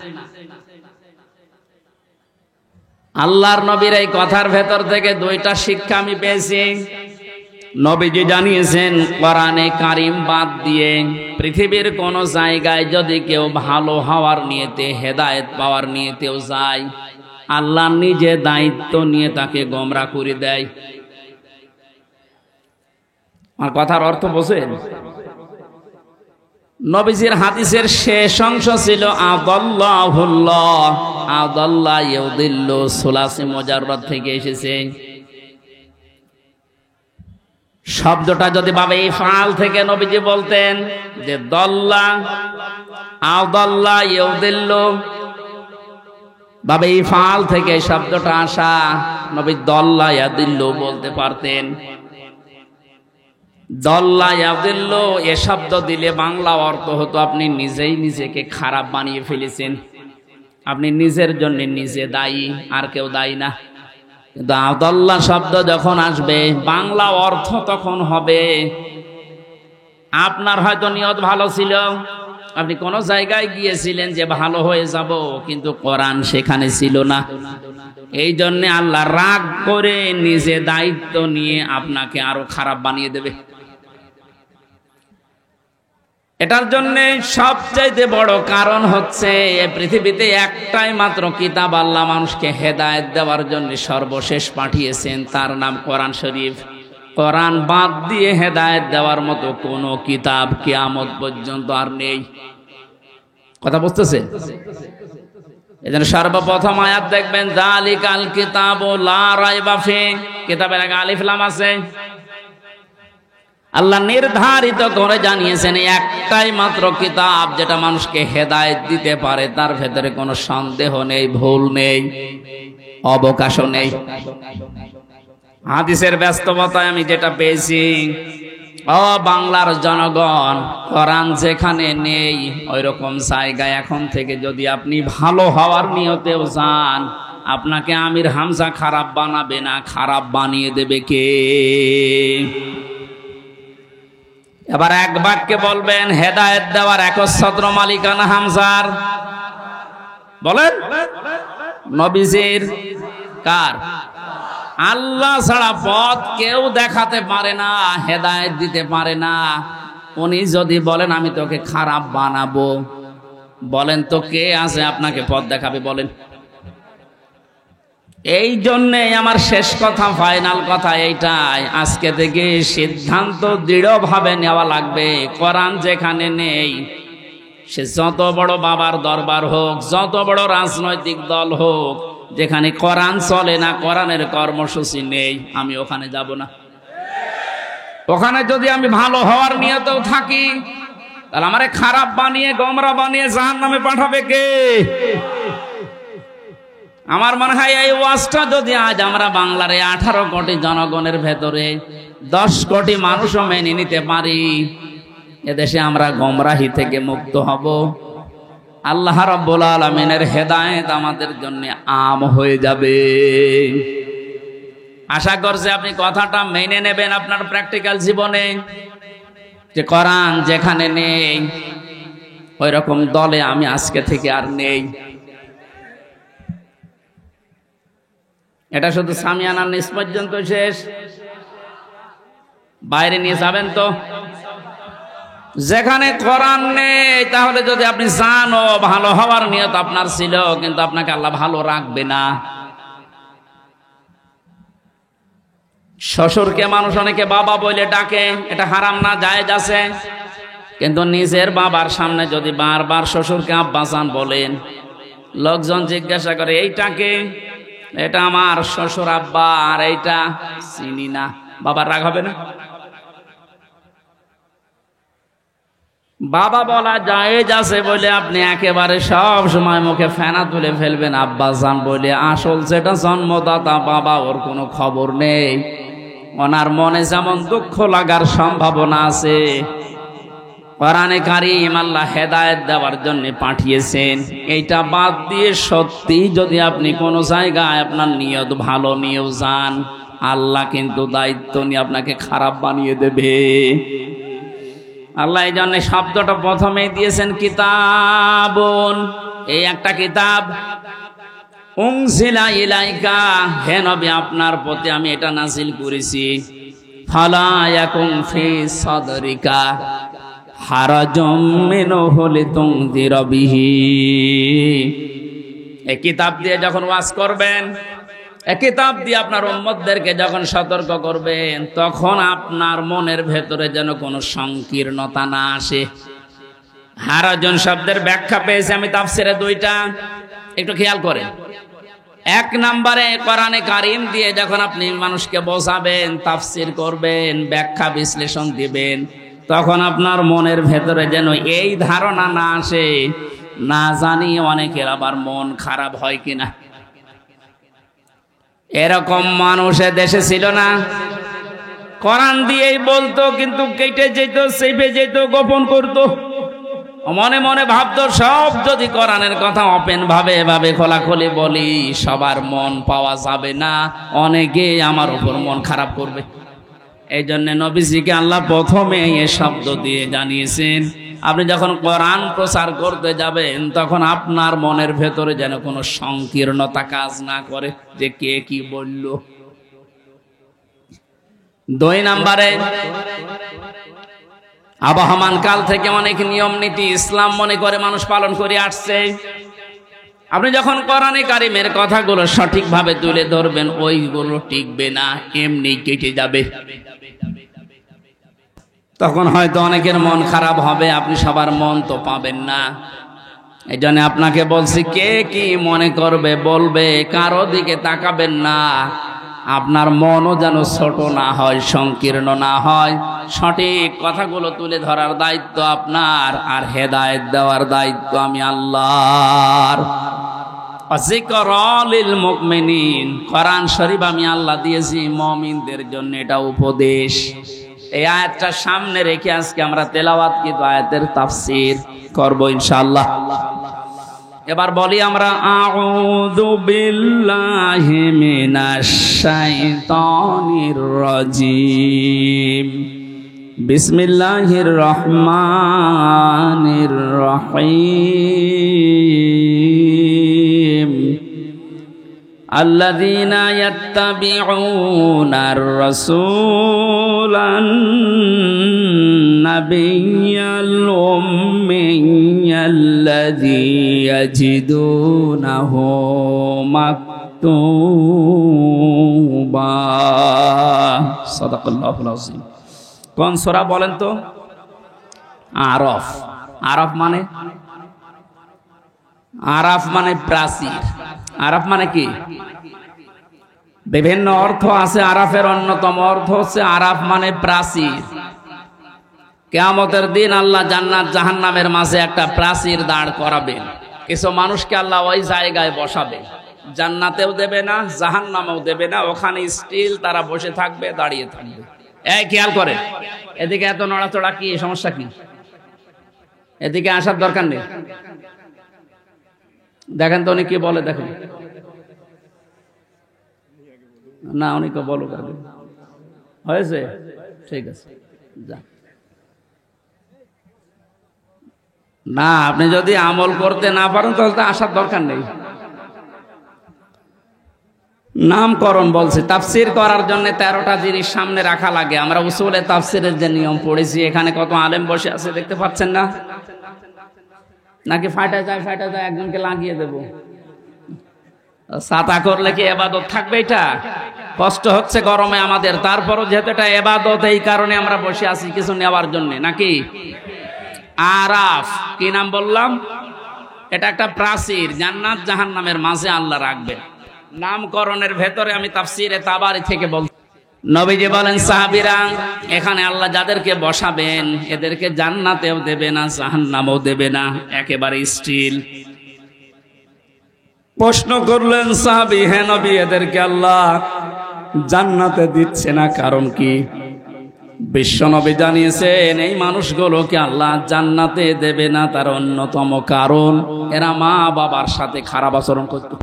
আল্লাহর নবীর এই কথার ভেতর থেকে দুইটা শিক্ষা আমি পেয়েছি। নবীজি জানিয়েছেন, কোরআনে কারীম বাদ দিয়ে পৃথিবীর কোন জায়গায় যদি কেউ ভালো হওয়ার নিয়তে, হেদায়েত পাওয়ার নিয়তেও যায়, আল্লাহ নিজে দায়িত্ব নিয়ে তাকে গোমরা করে দেয়। আমার কথার অর্থ বোঝেন? নবীজির হাদিসের শেষ অংশ ছিল আদাল্লাহুল্লাহ, আদাল্লাহ ইউদিল্লু, সুলাসি মুজাররাদ থেকে এসেছে। শব্দটা যদি ভাবে ইফআল থেকে নবীজি বলতেন যে দল্লা, আদাল্লাহ ইউদিল্লু, ভাবে ইফআল থেকে শব্দটা আসা, নবী দল্লা ইয়াদিল্লু বলতে পারতেন। দল্লা ইয়াদিল্লু এ শব্দ দিলে বাংলা অর্থ হতো, আপনি নিজেই নিজেকে খারাপ বানিয়ে ফেলেছেন, আপনি নিজের জন্য নিজে দায়ী, আর কেউ দায়ী না। কিন্তু আদাল্লাহ শব্দ যখন আসবে, বাংলা অর্থ তখন হবে, আপনার হয়তো নিয়ত ভালো ছিল, আপনি কোন জায়গায় গিয়েছিলেন যে ভালো হয়ে যাব, কিন্তু কোরআন সেখানে ছিল না। এই জন্য আল্লাহ রাগ করে নিজে দায়িত্ব নিয়ে আপনাকে আরো খারাপ বানিয়ে দেবে। এটার জন্য সবচাইতে বড় কারণ হচ্ছে, পৃথিবীতে একটাই মাত্র কিতাব আল্লাহ মানুষকে হেদায়েত দেওয়ার জন্য সর্বশেষ পাঠিয়েছেন, তার নাম কোরআন শরীফ। কোরআন বাদ দিয়ে হেদায়েত দেওয়ার মতো কোন কিতাব কিয়ামত পর্যন্ত আর নেই। কথা বুঝতেছে? এজন্য সর্বপ্রথম আয়াত দেখবেন, যালিকাল কিতাবু লা রাইবা ফি, কিতাবের আগে আলিফ লাম আছে। আল্লাহ নির্ধারিত করে জানিয়েছেন একটাই মাত্র কিতাব যেটা মানুষকে হেদায়েত দিতে পারে, তার ভেতরে কোনো সন্দেহ নেই, ভুল নেই, অবকাশও নেই। হাদিসের ব্যস্ততায় আমি যেটা পেয়েছি, ও বাংলার জনগণ, কোরআন যেখানে নেই ওই রকম জায়গায় এখন থেকে যদি আপনি ভালো হওয়ার নিয়তেও যান, আপনাকে আমির হামজা খারাপ বানাবে না, খারাপ বানিয়ে দেবে কে? এবার এক বাক্যে বলবেন, হেদায়েত দেওয়ার একচ্ছত্র মালিকানা হামজার? বলেন, নবীজির? কার? আল্লাহ ছাড়া পথ কেউ দেখাতে পারে না, হেদায়েত দিতে পারে না। উনি যদি বলেন আমি তোকে খারাপ বানাবো, বলেন তো কে আছে আপনাকে পথ দেখাবে? বলেন। এই জন্যে আমার শেষ কথা, ফাইনাল কথা এইটাই, আজকে থেকে সিদ্ধান্ত দৃঢ়ভাবে নেওয়া লাগবে। কোরআন যেখানে নেই, সে যত বড় বাবার দরবার হোক, যত বড় রাজনৈতিক দল হোক, যেখানে কোরআন চলে না, কোরআনের কর্মসূচি নেই, আমি ওখানে যাব না। ওখানে যদি আমি ভালো হওয়ার নিয়তেও থাকি, তাহলে আমারে খারাপ বানিয়ে, গোমরা বানিয়ে জাহান্নামে পাঠাবে কে? আমার মনে হয় এই ওয়াজটা যদি আজ আমরা বাংলার 18 কোটি জনগণের ভেতরে 10 কোটি মানুষও মেনে নিতে পারি, এদেশে আমরা গোমরাহি থেকে মুক্ত হব। আল্লাহ রাব্বুল আলামিনের হেদায়েত আমাদের জন্য আম হয়ে যাবে। আশা করছি আপনি কথাটা মেনে নেবেন আপনার প্র্যাকটিক্যাল জীবনে, যে কোরআন যেখানে নেই ওই রকম দলে আমি আজকে থেকে আর নেই। এটা শুধু সামিয়ানার নিচ পর্যন্ত শেষ, বাইরে নিয়ে যাবেন তো? যেখানে কোরআন নেই, তাহলে যদি আপনি জানো ভালো হওয়ার নিয়ত আপনার ছিল, কিন্তু আপনাকে আল্লাহ ভালো রাখবে না। শ্বশুরকে মানুষ অনেকে বাবা বলে ডাকে, এটা হারাম না, জায়েজ আছে, কিন্তু নিজের বাবার সামনে যদি বারবার শ্বশুরকে আব্বাজান বলেন, লোকজন জিজ্ঞাসা করে এইটাকে, এটা আমার শ্বশুর আব্বা, আর এইটা চিনি না, বাবার রাগ হবে না? বাবা বলা জায়েজ আছে বলে আপনি একেবারে সব সময় মুখে ফেনা তুলে ফেলবেন আব্বাজান বলে, আসল যেটা জন্মদাতা বাবা, ওর কোনো খবর নেই। ওনার মনে যেমন দুঃখ লাগার সম্ভাবনা আছে, কোরআনে কারীম আল্লাহ হেদায়েত দেওয়ার জন্য পাঠিয়েছেন। এইটা বাদ দিয়ে সত্যি যদি আপনি কোনো জায়গায় আপনার নিয়ত ভালো নিয়েও যান, আল্লাহ কিন্তু দায়িত্ব নিয়ে আপনাকে খারাপ বানিয়ে দেবে। আল্লাহ এই জন্য শব্দটা প্রথমেই দিয়েছেন কিতাবুন, এই একটা কিতাব, উনজিলা ইলাইকা, হে নবী আপনার প্রতি আমি এটা নাযিল করেছি, ফালা ইয়াকুম ফি সাদরিকা হারাজুম মিনহু লিতুনযিরা বিহি। এই কিতাব দিয়ে যখন ওয়াজ করবেন, এই কিতাব দিয়ে আপনার উম্মতদেরকে যখন সতর্ক করবেন, তখন আপনার মনের ভেতরে যেন কোনো সংকীর্ণতা না আসে। হারাজন শব্দের ব্যাখ্যা পেয়েছি আমি তাফসিরে 2টা, একটু খেয়াল করেন। 1 নম্বরে কোরআনে কারীম দিয়ে যখন আপনি মানুষকে বোঝাবেন, তাফসির করবেন, ব্যাখ্যা বিশ্লেষণ দিবেন, তখন আপনার মনের ভেতরে যেন এই ধারণা না আসে, না জানি অনেকের আবার মন খারাপ হয় কিনা। এরকম মানুষের দেশে ছিল না, কোরআন দিয়েই বলতো কিন্তু কেটে যেত, চেপে যেত, গোপন করতো, মনে মনে ভাবতো সব যদি কোরআনের কথা ওপেন ভাবে এভাবে খোলাখুলি বলি, সবার মন পাওয়া যাবে না, অনেকে আমার উপর মন খারাপ করবে। এই জন্য নবীজিকে আল্লাহ প্রথমে এই শব্দ দিয়ে জানিয়েছেন, আপনি যখন কোরআন প্রচার করতে যাবেন, তখন আপনার মনের ভেতরে যেন কোনো সংকীর্ণতা কাজ না করে, যে কে কি বলল। 2 নম্বরে, আবহমান কাল থেকে অনেক নিয়ম নীতি ইসলাম মনে করে মানুষ পালন করে আসছে। আপনি যখন কোরআনে কারীমের কথাগুলো সঠিকভাবে তুলে ধরবেন, ওইগুলো টিকবে না, এমনি কেটে যাবে। তখন হয়তো অনেকের মন খারাপ হবে, আপনি সবার মন তো পাবেন না। এই জন্য আপনাকে বলছি, কে কি মনে করবে বলবে, কারো দিকে তাকাবেন না। আপনার মনও যেন ছোট না হয়, সংকীর্ণ না হয়। সঠিক কথাগুলো তুলে ধরার দায়িত্ব আপনার, আর হেদায়েত দেওয়ার দায়িত্ব আমি আল্লাহর। যিকরা লিল মুমিনিন, কোরআন শরীফ আমি আল্লাহ দিয়েছি মুমিনদের জন্য, এটা উপদেশ। এই আয়াতটা সামনে রেখে আজকে আমরা তেলাওয়াত কিন্তু আয়াতের তাফসীর করব ইনশাআল্লাহ। এবার বলি আমরা, আউযু বিল্লাহি মিনাশ শাইতানির রাজীম, বিসমিল্লাহির রহমানির রহিম, আল্লাযীনা ইয়াত্তাবিউনার রাসূলান নাবিয়্যাল উম্মিয়্যাল্লাযী ইয়াজিদুনাহু মাকতুবা। সাদাকাল্লাহুল আযীম। কোন সূরা বলেন তো? আরাফ। আরাফ মানে? আরাফ মানে প্রাচীর। আরাফ মানে কি? বিভিন্ন অর্থ আছে। আরাফের অন্যতম অর্থ হচ্ছে আরাফ মানে প্রাচীর। কিয়ামতের দিন আল্লাহ জান্নাত জাহান্নামের মাঝে একটা প্রাচীর দাঁড় করাবেন। কিছু মানুষকে আল্লাহ ওই জায়গায় বসাবে, জান্নাতেও দেবে না জাহান্নামেও দেবে না, ওখানে স্টিল তারা বসে থাকবে, দাঁড়িয়ে থাকবে। এই খেয়াল করে, এদিকে এত নড়াচড়া কি সমস্যা কি? এদিকে আসার দরকার নেই। দেখেন তো উনি কি বলে, দেখেন না, উনি কে বলো হয়েছে, ঠিক আছে যা। না, আপনি যদি আমল করতে না পারেন তাহলে তো আসার দরকার নেই। নামকরণ বলছে, তাফসির করার জন্য 13টা জিনিস সামনে রাখা লাগে। আমরা উসুলে তাফসিরের যে নিয়ম পড়েছি, এখানে কত আলেম বসে আছে দেখতে পাচ্ছেন না? নাকি ফাটা যায় একজনকে লাগিয়ে দেব? ছাতা করলে কি ইবাদত থাকবে? এটা কষ্ট হচ্ছে গরমে আমাদের, তারপরও যেহেতু এটা ইবাদত, এই কারণে আমরা বসে আছি কিছু নেওয়ার জন্য, নাকি? আরাফ কি নাম বললাম? এটা একটা প্রাচীর, জান্নাত জাহান্নামের মাঝে আল্লাহ রাখবেন। নামকরণের ভেতরে আমি তাফসিরে তাবারি থেকে বলছি, নবীজি বলেন সাহাবীরা, এখানে আল্লাহ যাদেরকে বসাবেন এদেরকে জান্নাতেও দেবে না জাহান্নামেও দেবে না, একেবারে স্টিল। প্রশ্ন করলেন সাহাবী, হে নবী, এদেরকে আল্লাহ জান্নাতে দিচ্ছে না, কারণ কি? বিশ্বনবী জানিয়েছেন এই মানুষগুলোকে আল্লাহ জান্নাতে দেবে না, তার অন্যতম কারণ এরা মা বাবার সাথে খারাপ আচরণ করত।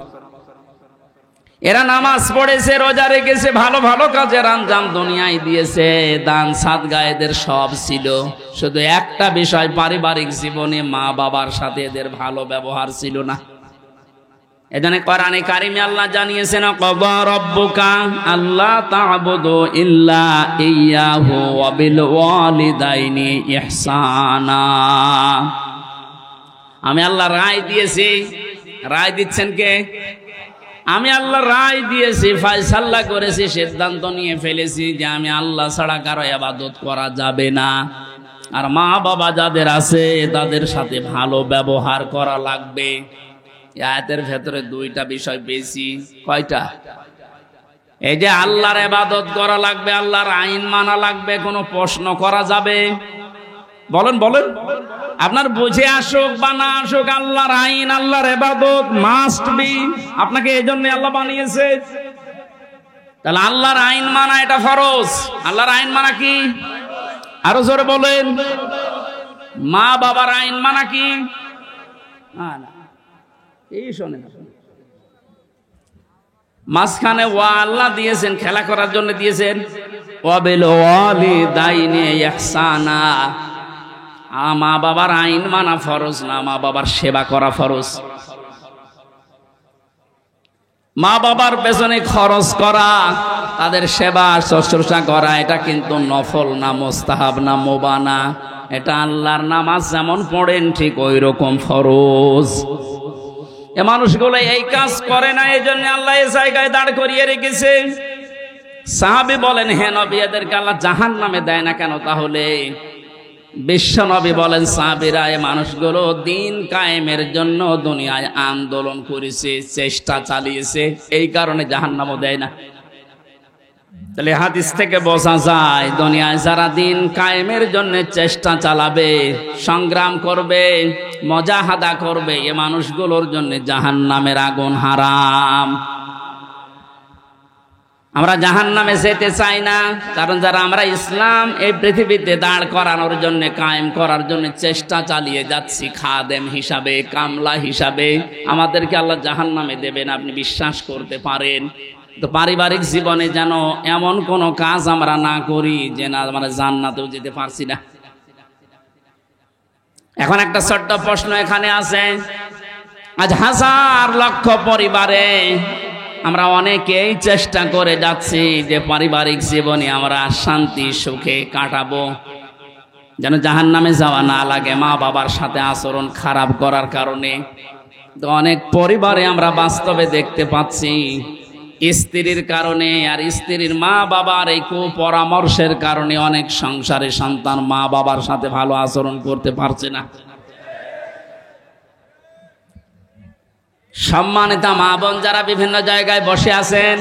এরা নামাজ পড়েছে, রোজা রেখেছে, ভালো ভালো কাজের আঞ্জাম দুনিয়ায় দিয়েছে, দান সাদগা এদের সব ছিল, শুধু একটা বিষয়, পারিবারিক জীবনে মা বাবার সাথে এদের ভালো ব্যবহার ছিল না। এজন্য কোরআনে কারিমে আল্লাহ জানিয়েছেন, ক্বাদা রাব্বুকা আল্লা তা'বুদু ইল্লা ইয়্যাহু ওয়া বিল ওয়ালিদাইনি ইহসানা। আমি আল্লাহ রায় দিয়েছি। রায় দিচ্ছেন কে? আমি আল্লাহ রায় দিয়েছি, ফয়সালা করেছি, সিদ্ধান্ত নিয়ে ফেলেছি যে আমি আল্লাহ ছাড়া কারো ইবাদত করা যাবে না, আর মা বাবা যাদের আছে তাদের সাথে ভালো ব্যবহার করা লাগবে। আয়াতের ভেতরে দুইটা বিষয় বেশি। কয়টা? এই যে আল্লাহর ইবাদত করা লাগবে, আল্লাহর আইন মানা লাগবে, কোনো প্রশ্ন করা যাবে? বলেন বলেন, আপনার বুঝে আসুক বা না আসুক, আল্লাহর আইন আল্লাহর ইবাদত মাস্ট বি। আপনাকে এই জন্য আল্লাহ বানিয়েছে। তাহলে আল্লাহর আইন মানা এটা ফরজ। আল্লাহর আইন মানা কি? আরো জোরে বলেন। মা বাবার আইন মানা কি? না, এই শোনেন, মাঝখানে ওয়া আল্লাহ দিয়েছেন, খেলা করার জন্য দিয়েছেন। ওয়া বিল ওয়ালিদাইনি ইহসানা। মা বাবার আইন মানা ফরজ না, মা বাবার সেবা করা ফরজ। মা বাবার পেছনে খরচ করা, তাদের সেবা শুশ্রূষা করা, এটা কিন্তু নফল না, মুস্তাহাব না, মুবাহ না। এটা আল্লাহর নামাজ যেমন পড়েন ঠিক ওই রকম ফরজ। এ মানুষগুলো এই কাজ করে না, এই জন্য আল্লাহ এই জায়গায় দাঁড় করিয়ে রেখেছে। সাহাবী বলেন, হে নবী, এদেরকে আল্লাহ জাহান্নামে দেয় না কেন? তাহলে বিশ্ব নবী বলেন, সাহাবীরা এই মানুষগুলো দিন কায়েমের জন্য দুনিয়ায় আন্দোলন করেছে, চেষ্টা চালিয়েছে, এই কারণে জাহান্নামও দেয় না। তাহলে হাদিস থেকে বোঝা যায়, দুনিয়ায় যারা দিন কায়েমের জন্য চেষ্টা চালাবে, সংগ্রাম করবে, মুজাহাদা করবে, এ মানুষগুলোর জন্য জাহান্নামের আগুন হারাম। আমরা জাহান্নামে যেতে চাই না, কারণ যারা আমরা ইসলাম এই পৃথিবীতে দাঁড় করানোর জন্য, কায়েম করার জন্য চেষ্টা চালিয়ে যাচ্ছি, খাদেম হিসাবে, কামলা হিসাবে, আমাদেরকে আল্লাহ জাহান্নামে দেবেন, আপনি বিশ্বাস করতে পারেন। তো পারিবারিক জীবনে যেন এমন কোন কাজ আমরা না করি যে না আমরা জান্নাতেও যেতে পারছি না। এখন একটা ছোট্ট প্রশ্ন এখানে আছে, আজ হাজার লক্ষ পরিবারে আমরা অনেকেই চেষ্টা করে যাচ্ছি যে পারিবারিক জীবনে আমরা শান্তি সুখে কাটাবো, যেন জাহান্নামে যাওয়া না লাগে মা বাবার সাথে আচরণ খারাপ করার কারণে। তো অনেক পরিবারে আমরা বাস্তবে দেখতে পাচ্ছি স্ত্রীর কারণে আর স্ত্রীর মা বাবার এই কুপরামর্শের কারণে অনেক সংসারে সন্তান মা বাবার সাথে ভালো আচরণ করতে পারছে না। সম্মানিতা মা বোন যারা বিভিন্ন জায়গায় বসে আছেন,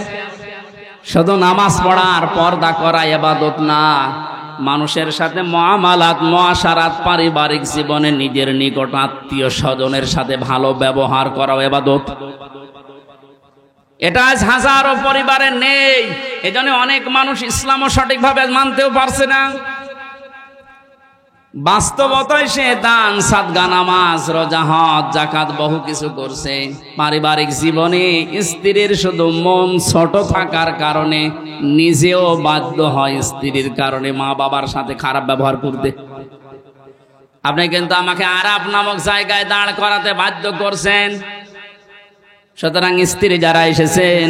শুধু নামাজ পড়া আর পর্দা করা ইবাদত না, মানুষের সাথে মুআমালাত মুআশারাত পারিবারিক জীবনে নিজের নিকট আত্মীয় স্বজনের সাথে ভালো ব্যবহার করা ইবাদত। এটা আজ হাজারো পরিবারে নেই। এজন্য অনেক মানুষ ইসলামও সঠিকভাবে মানতেও পারছে না। বাস্তবতায় সে দান সাদগা নামাজ রোজা হজ যাকাত বহু কিছু করছে, পারিবারিক জীবনে স্ত্রীর শুধু মন ছোট থাকার কারণে নিজেও বাধ্য হয় স্ত্রীর কারণে মা বাবার সাথে খারাপ ব্যবহার করতে। আপনি কিন্তু আমাকে আরাফ নামক জায়গায় দাঁড় করাতে বাধ্য করছেন। সুতরাং স্ত্রী যারা এসেছেন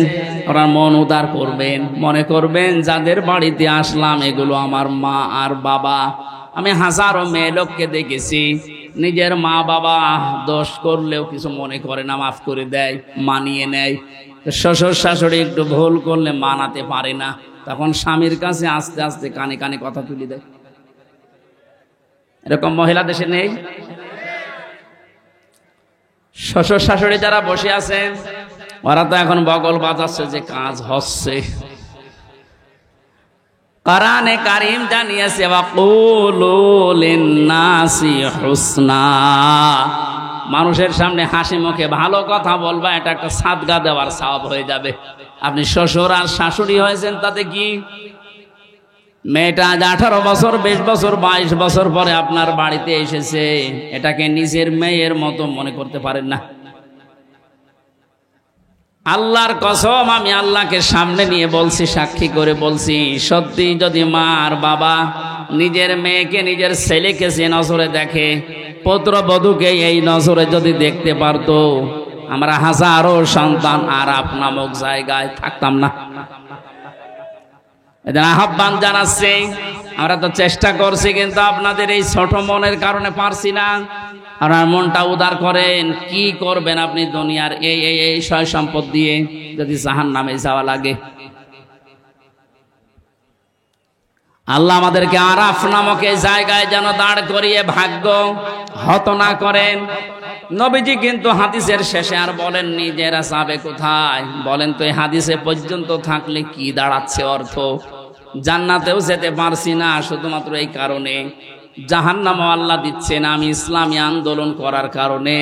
ওরা মন উদার করবেন, মনে করবেন যাদের বাড়িতে আসলাম এগুলো আমার মা আর বাবা। আমি হাজারো মেয়ে লোককে দেখেছি নিজের মা বাবা দোষ করলেও কিছু মনে করে না, মাফ করে দেয়, মানিয়ে নেয়। শ্বশুর শাশুড়ি একটু ভুল করলে মানাতে পারে না, তখন স্বামীর কাছে আস্তে আস্তে কানে কানে কথা তুলে দেয়। এরকম মহিলা দেশে নেই? শ্বশুর শাশুড়ি যারা বসে আছেন ওরা তো এখন বগল বাজাচ্ছে যে কাজ হচ্ছে। কোরআনে কারীম জানিয়েছে ওয়াকুলু লিন-নাসি হুসনা, মানুষের সামনে হাসি মুখে ভালো কথা বলবা, এটা একটা সাদগা দেওয়ার সওয়াব হয়ে যাবে। আপনি শ্বশুর আর শাশুড়ি হয়েছেন তাতে কি? মেয়েটা আজ 18 বছর 20 বছর 22 বছর পরে আপনার বাড়িতে এসেছে, এটাকে নিজের মেয়ের মতো মনে করতে পারেন না। আল্লাহর কসম, আমি আল্লাহকে সামনে নিয়ে বলছি, সাক্ষী করে বলছি, সত্যি যদি মা আর বাবা নিজের মেয়েকে নিজের ছেলেকে যে নজরে দেখে, পুত্রবধূকে এই নজরে যদি দেখতে পারতো, আমরা হাজারো সন্তান আরাফ নামক জায়গায় থাকতাম না। এদের আহ্বান জানাচ্ছি, আমরা তো চেষ্টা করছি কিন্তু আপনাদের এই ছোট মনের কারণে পারছি না। আপনার মনটা উদার করেন, কি করবেন আপনি দুনিয়ার এই সয় সম্পদ দিয়ে যদি জাহান্নামে যাওয়া লাগে? আল্লাহ আমাদেরকে আরাফ নামক এই জায়গায় যেন দাঁড় করিয়ে ভাগ্য হত না করেন। নবীজি কিন্তু হাদিসের শেষে আর বলেননি যে এরা যাবে কোথায়। বলেন তো এই হাদিসে পর্যন্ত থাকলে কি দাঁড়াচ্ছে অর্থ? জান্নাতেও যেতে পারছি না শুধুমাত্র এই কারণে, জাহান্নামও আল্লাহ দিচ্ছে না আমি ইসলামী আন্দোলন করার কারণে।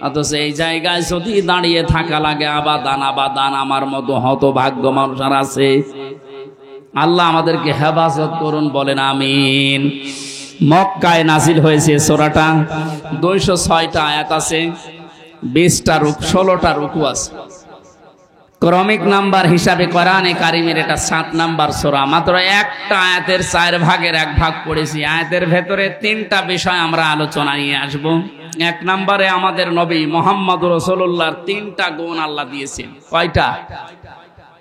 অথচ এই জায়গায় যদি দাঁড়িয়ে থাকা লাগে আবাদান আবাদান, আমার মতো হতভাগ্য মানুষ আর আছে। আল্লাহ আমাদেরকে হেফাজত করুন, বলেন আমিন। মক্কায় নাজিল হয়েছে সূরাটা, 206টা আয়াত আছে, 20টা 16টা রুকু আছে। ক্রমিক নাম্বার হিসাবে কোরআনে কারিমের এটা 7 নাম্বার সূরা। মাত্র একটা আয়াতের 4 ভাগের 1 ভাগ পড়েছি। আয়াতের ভেতরে 3টা বিষয় আমরা আলোচনা নিয়ে আসব। 1 নম্বরে আমাদের নবী মুহাম্মদ রাসূলুল্লাহর 3টা গুণ আল্লাহ দিয়েছেন। কয়টা?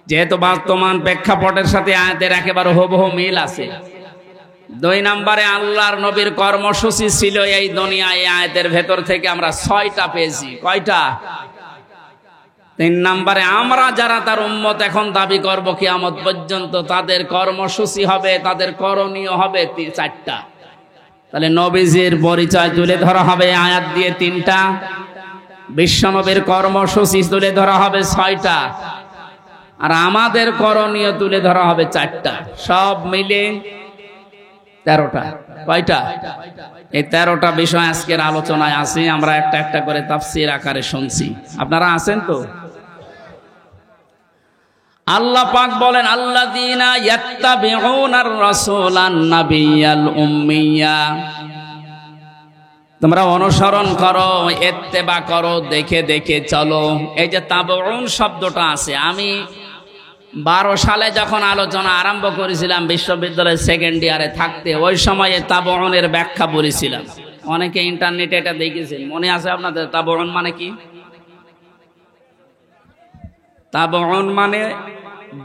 যেহেতু বর্তমান প্রেক্ষাপটের সাথে আয়াতের একেবারে হুবহু মিল আছে। 2 নম্বরে আল্লাহর নবীর কর্মসূচি ছিল এই দুনিয়ায়, আয়াতের ভেতর থেকে আমরা 6টা পেয়েছি। কয়টা? 3 নম্বরে আমরা যারা তার উম্মত এখন দাবি করব কিয়ামত পর্যন্ত, তাদের কর্মসূচি হবে, তাদের করণীয় হবে 4টা। তাহলে নবীজির পরিচয় তুলে ধরা হবে আয়াত দিয়ে 3টা, বিশ্বনবীর কর্মসূচি তুলে ধরা হবে 6টা, আর আমাদের করণীয় তুলে ধরা হবে 4টা। সব মিলে 13টা। কয়টা? এই 13টা বিষয় আজকের আলোচনায় আছে। আমরা একটা একটা করে তাফসীর আকারে শুনছি। আপনারা আছেন তো? আল্লাহ পাক বলেন আল্লাযীনা ইয়াত্তাবিউনার রাসূলান নাবিয়াল উম্মিয়া, তোমরা অনুসরণ করো, ইত্তেবা করো, দেখে দেখে চলো। এই যে তাবউন শব্দটা আছে, আমি 12 সালে যখন আলোচনা আরম্ভ করেছিলাম বিশ্ববিদ্যালয়ের 2nd ইয়ারে থাকতে, ওই সময়ে তাবউনের ব্যাখ্যা বলেছিলাম। অনেকে ইন্টারনেটে এটা দেখেছেন, মনে আছে আপনাদের? তাবউন মানে কি? তাবউন মানে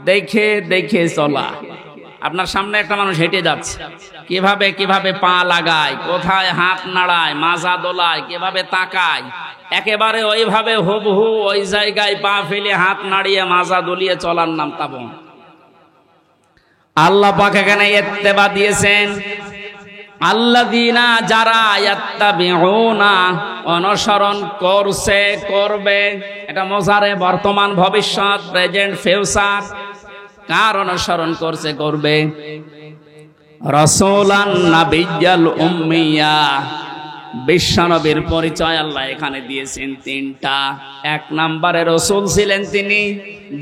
দেখে দেখে চলা। আপনার সামনে একটা মানুষ হেঁটে যাচ্ছে, কিভাবে কিভাবে পা লাগায়, কোথায় হাত নাড়ায়, মাজা দোলায়, কিভাবে তাকায়, একেবারে ওইভাবে হুবহু ওই জায়গায় পা ফেলে হাত নাড়িয়ে মাজা দলিয়ে চলার নাম তাবউন। আল্লাহ পাক এখানে ইত্তেবা দিয়েছেন, আল্লাযীনা যারা ইয়াত্তাবিউনা অনুসরণ করছে, করবে। এটা মুজারে, বর্তমান, ভবিষ্যৎ, প্রেজেন্ট, ফিউচার। কার অনুসরণ করছে, করবে? রাসূলান নাবিয়্যাল উম্মিয়া, বিশ্বনবীর পরিচয় আল্লাহ এখানে দিয়েছেন তিনটা। এক নম্বরে রসুল ছিলেন তিনি,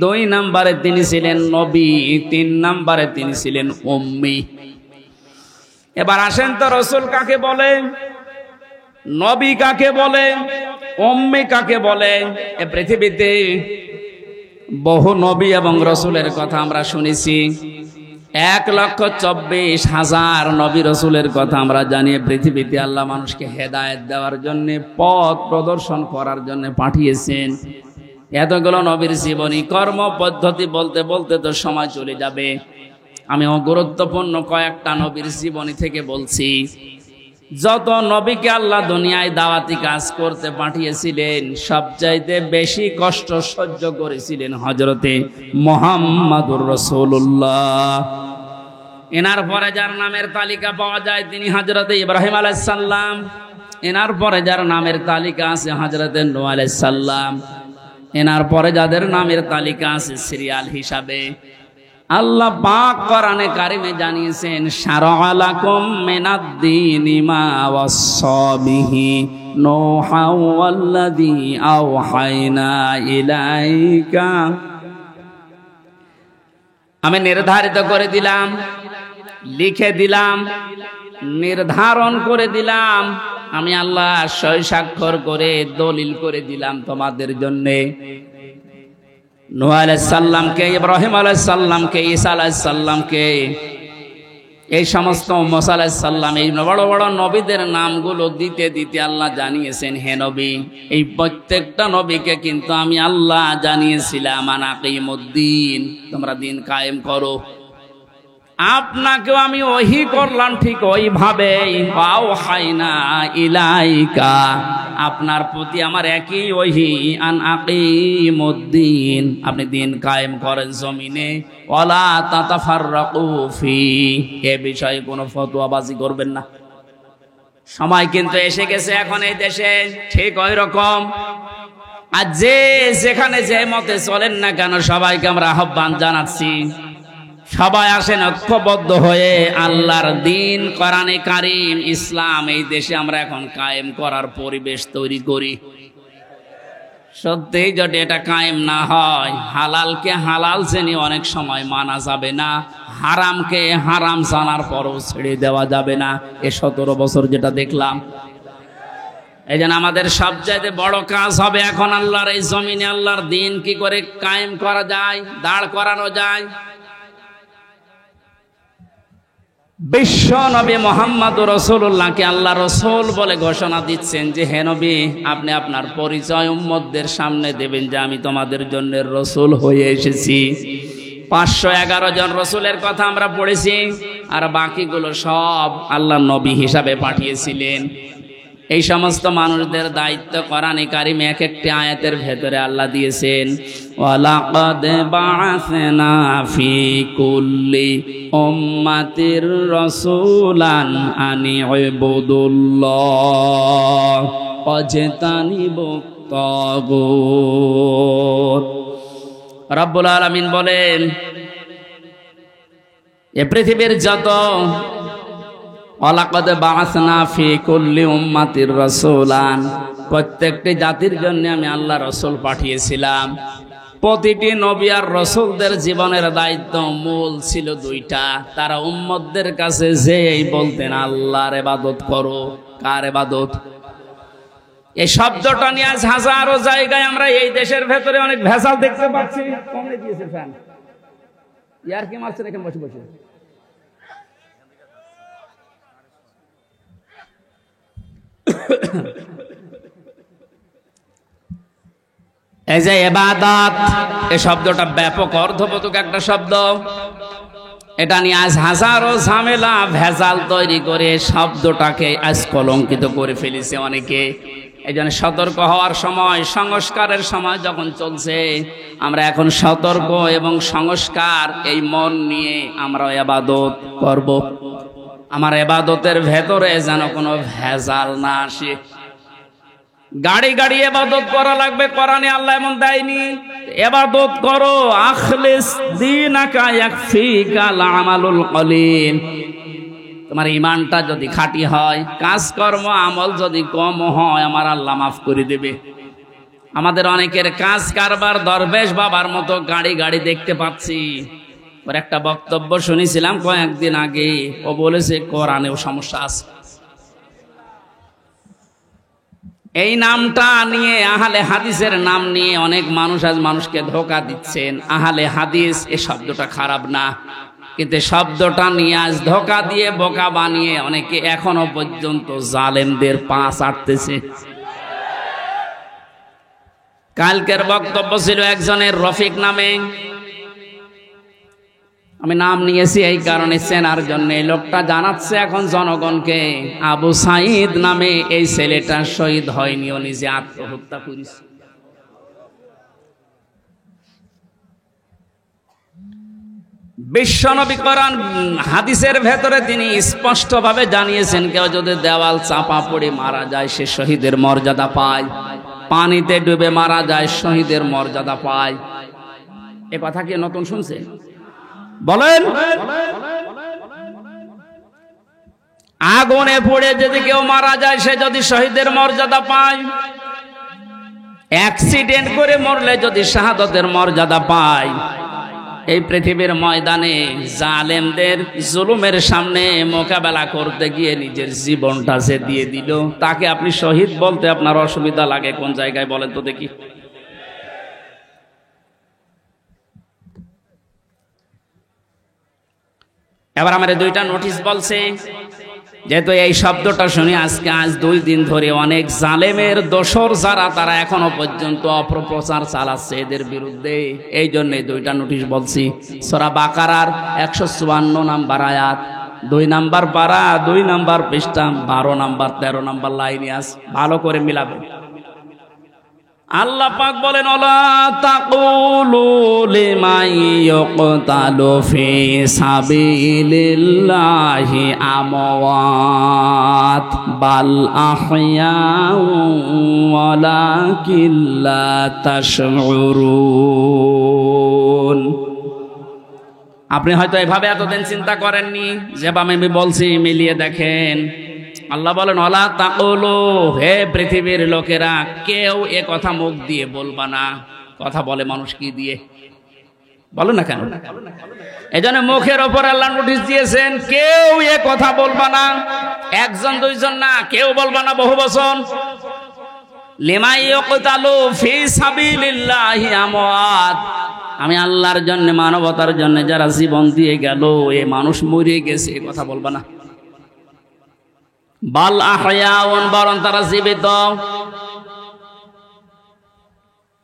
দুই নম্বরে তিনি ছিলেন নবী, তিন নম্বরে তিনি ছিলেন উম্মি। এবার আসেন তো, রসুল কাকে বলে, নবী কাকে বলে, উম্মি কাকে বলে? এ পৃথিবীতে বহু নবী এবং রসুলের কথা আমরা শুনেছি। 1,24,000 নবী রসুলের কথা আমরা জানি। পৃথিবীতে আল্লাহ মানুষকে হেদায়েত দেওয়ার জন্য, পথ প্রদর্শন করার জন্য পাঠিয়েছেন। এতগুলো নবীর জীবনী, কর্ম পদ্ধতি বলতে বলতে তো সময় চলে যাবে। আমি গুরুত্বপূর্ণ কয়েকটা নবীর জীবনী থেকে বলছি। যত নবীকে আল্লাহ দুনিয়ায় দাওয়াতি কাজ করতে পাঠিয়েছিলেন, সবচাইতে বেশি কষ্ট সহ্য করেছিলেন হযরতে মুহাম্মাদুর রাসূলুল্লাহ। এনার পরে যার নামের তালিকা পাওয়া যায় তিনি হযরতে ইব্রাহিম আলাইহিস সালাম। এনার পরে যার নামের তালিকা আছে হযরতে নূহ আলাইহিস সালাম। এনার পরে যাদের নামের তালিকা আছে সিরিয়াল হিসাবে, আল্লাহ পাক কোরআনে কারিমে জানিয়েছেন, শারআ লাকুম মিনাদ-দীনি মা ওয়াসসা বিহি নূহা ওয়াল্লাযী আওহায়না ইলাইকা। আমি নির্ধারিত করে দিলাম, লিখে দিলাম, নির্ধারণ করে দিলাম, আমি আল্লাহ সই স্বাক্ষর করে দলিল করে দিলাম তোমাদের জন্যে। নূহ আলাইহিস সালামকে, ইব্রাহিম আলাইহিস সালামকে, ঈসা আলাইহিস সালামকে, এই সমস্ত মুসা আলাইহিস সালাম, এই বড় বড় নবীদের নামগুলো দিতে দিতে আল্লাহ জানিয়েছেন, হে নবী, এই প্রত্যেকটা নবীকে কিন্তু আমি আল্লাহ জানিয়েছিলাম আন আকিমুদ্দিন, তোমরা দিন কায়েম করো। আপনাকেও আমি ওহী করলাম ঠিক ওইভাবে, আওহায়না ইলাইকা, আপনার প্রতি আমার একই ওহী, আন আকিমুদ্দিন, আপনি দিন কায়েম করেন জমিনে, ওয়ালা তাতাফাররাকু ফি, এ বিষয়ে কোনো ফতোয়াবাজি করবেন না। সময় কিন্তু এসে গেছে এখন এই দেশে ঠিক ওই রকম। আর যে যেখানে যে মতে চলেন না কেন, সবাইকে আমরা আহ্বান জানাচ্ছি, সবাই আসেন ঐক্যবদ্ধ হয়ে আল্লাহর দিন, কোরআনে কারীম, ইসলাম এই দেশে আমরা এখন কায়েম করার পরিবেশ তৈরি করি। সত্যি যদি এটা কায়েম না হয়, হালালকে হালাল জেনে অনেক সময় মানা যাবে না, হারামকে হারাম জানার পরও ছেড়ে দেওয়া যাবে না। এ 17 বছর যেটা দেখলাম, এই জন্য আমাদের সবচাইতে বড় কাজ হবে এখন আল্লাহর এই জমিনে আল্লাহর দিন কি করে কায়েম করা যায়, দাঁড় করানো যায়। বিশ্ব নবী মুহাম্মদুর রাসূলুল্লাহকে আল্লাহ রাসূল বলে ঘোষণা দিচ্ছেন যে, হে নবী, আপনি আপনার পরিচয় উম্মতদের সামনে দেবেন যে আমি তোমাদের জন্য রাসূল হয়ে এসেছি। 511 জন রাসূলের কথা আমরা পড়েছি, আর বাকিগুলো সব আল্লাহ নবী হিসাবে পাঠিয়েছিলেন। এই সমস্ত মানুষদের দায়িত্ব কোরআনে কারিমে এক একটি আয়াতের ভেতরে আল্লাহ দিয়েছেন, ওয়ালাকাদ বাআসনা ফি কুল্লি উম্মাতির রাসূলান আনি ইবুদুল্লাহ ওয়াজতানিবুত তাগুত। রব্বুল আলামিন বলেন, এ পৃথিবীর যত, ওয়ালাকাদ বাআসনা ফি কুল্লি উম্মাতির রাসূলান, প্রত্যেকটি জাতির জন্য আমি আল্লাহ রাসূল পাঠিয়েছিলাম। প্রতিটি নবী আর রাসূলদের জীবনের দায়িত্ব মূল ছিল দুইটা, তারা উম্মতদের কাছে যেই বলতেন আল্লাহর ইবাদত করো। কার ইবাদত? এই শব্দটা নিয়ে আজ হাজারো জায়গায় আমরা এই দেশের ভেতরে অনেক ভেজাল দেখতে পাচ্ছি। কমে দিয়েছে ফ্যান, ইয়ার কি মারছেন এখানে বসে বসে। এই যে ইবাদত, এই শব্দটা ব্যাপক অর্থবোধক একটা শব্দ। এটা নিয়ে আজ হাজারো ঝামেলা ভেজাল তৈরি করে শব্দটাকে আজ কলঙ্কিত করে ফেলেছে অনেকে। এই জন্য সতর্ক হওয়ার সময়, সংস্কারের সময় যখন চলছে, আমরা এখন সতর্ক এবং সংস্কার এই মন নিয়ে আমরা ইবাদত করব। আমার ইবাদতের ভেতরে যেন কোনো ভেজাল না আসে। গাড়ি গাড়ি ইবাদত করা লাগবে, কোরআনে আল্লাহ এমন দেয়নি। ইবাদত করো, আখলিস দীনাকা ইয়াকফিকাল আমালুল কলিল। তোমার ঈমানটা যদি খাঁটি হয়, কাজকর্ম আমল যদি কম হয়, আমার আল্লাহ মাফ করে দেবে। আমাদের অনেকের কাজ কারবার দরবেশ বাবার মতো গাড়ি গাড়ি দেখতে পাচ্ছি। ওর একটা বক্তব্য শুনেছিলাম কয়েকদিন আগে, ও বলেছে কোরআনেও সমস্যা আছে। এই নামটা নিয়ে, আহলে হাদিসের নাম নিয়ে অনেক মানুষ আজ মানুষকে ধোঁকা দিচ্ছেন। আহলে হাদিস এই শব্দটা খারাপ না, কিন্তু শব্দটা নিয়ে আজ ধোঁকা দিয়ে বোকা বানিয়ে অনেকে এখনো পর্যন্ত জালেমদের পা চাটতেছে। কালকের বক্তব্য ছিল একজনের রফিক নামে, আমি নাম নিয়েছি এই কারণে চেনার জন্য। এই লোকটা জানাচ্ছে এখন জনগণকে, আবু সাইদ নামে এই ছেলেটা শহীদ হয়নি, ও নিজে আত্মহত্যা করেছে। বিশ্বনবী কোরআন হাদিসের ভেতরে তিনি স্পষ্টভাবে জানিয়েছেন, কেউ যদি দেওয়াল চাপা পড়ে মারা যায় সে শহীদের মর্যাদা পায়, পানিতে ডুবে মারা যায় শহীদের মর্যাদা পায়। এ কথা কি নতুন শুনছেন? বলেন। আগুনে পড়ে যদি কেউ মারা যায় সে যদি শহীদের মর্যাদা পায়, অ্যাক্সিডেন্ট করে মরলে যদি শাহাদাতের মর্যাদা পায়, এই পৃথিবীর ময়দানে জালেমদের জুলুমের সামনে মোকাবেলা করতে গিয়ে নিজের জীবনটা যে দিয়ে দিল, তাকে আপনি শহীদ বলতে আপনার অসুবিধা লাগে কোন জায়গায় বলেন তো দেখি? এবার আমার দুইটা নোটিশ বলছে, যেহেতু এই শব্দটা শুনি আজ 2 দিন ধরে অনেক জালেমের দোসর যারা, তারা এখনো পর্যন্ত অপপ্রচার চালাচ্ছে এদের বিরুদ্ধে। এই জন্য 2টা নোটিশ বলছি। সূরা বাকারার 154 নম্বর আয়াত, 2 নম্বর পারা, 2 নম্বর পৃষ্ঠা, 12 নম্বর 13 নম্বর লাইনে আছে, ভালো করে মিলাবেন। আল্লাহ পাক বলেন, ওয়ালা তাকুলু লিমান ইয়ুকতালু ফি সাবিলিল্লাহি আমওয়াত বাল আহইয়াউ ওয়ালাকিন লা তাশউরুন। আপনি হয়তো এভাবে এতদিন চিন্তা করেননি, যেভাবে আমি বলছি মিলিয়ে দেখেন। আল্লাহ বলেন, ওয়ালা তাকুলু, হে পৃথিবীর লোকেরা, কেউ এ কথা মুখ দিয়ে বলবা না। কথা বলে মানুষ কি দিয়ে? বলো না কেন? এজন্য মুখের ওপর আল্লাহ নোটিশ দিয়েছেন, কেউ এ কথা বলবা না। 1জন 2জন না, কেউ বলবা না, বহু বচন। লিমান ইয়ুকতালু ফি সাবিলিল্লাহি আমওয়াত, আমি আল্লাহর জন্য, মানবতার জন্য যারা জীবন দিয়ে গেল, এ মানুষ মরে গেছে, এ কথা বলবা না। বাল আহয়াউন, বরং তারা জীবিত।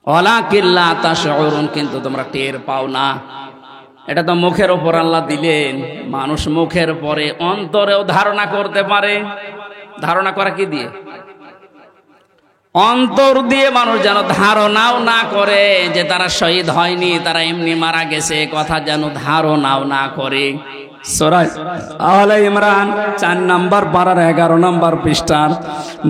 ওয়ালাকিন লা তাশউরুন, কিন্তু তোমরা টের পাও না। এটা তো মুখের উপর আল্লাহ দিলেন, মানুষ মুখের পরে অন্তরেও ধারণা করতে পারে। ধারণা করা কি দিয়ে? অন্তর দিয়ে মানুষ যেন ধারণাও না করে যে তারা শহীদ হয়নি, তারা এমনি মারা গেছে, কথা যেন ধারণাও না করে। সূরা আলে ইমরান 4 নম্বর পারার 11 নম্বর পৃষ্ঠার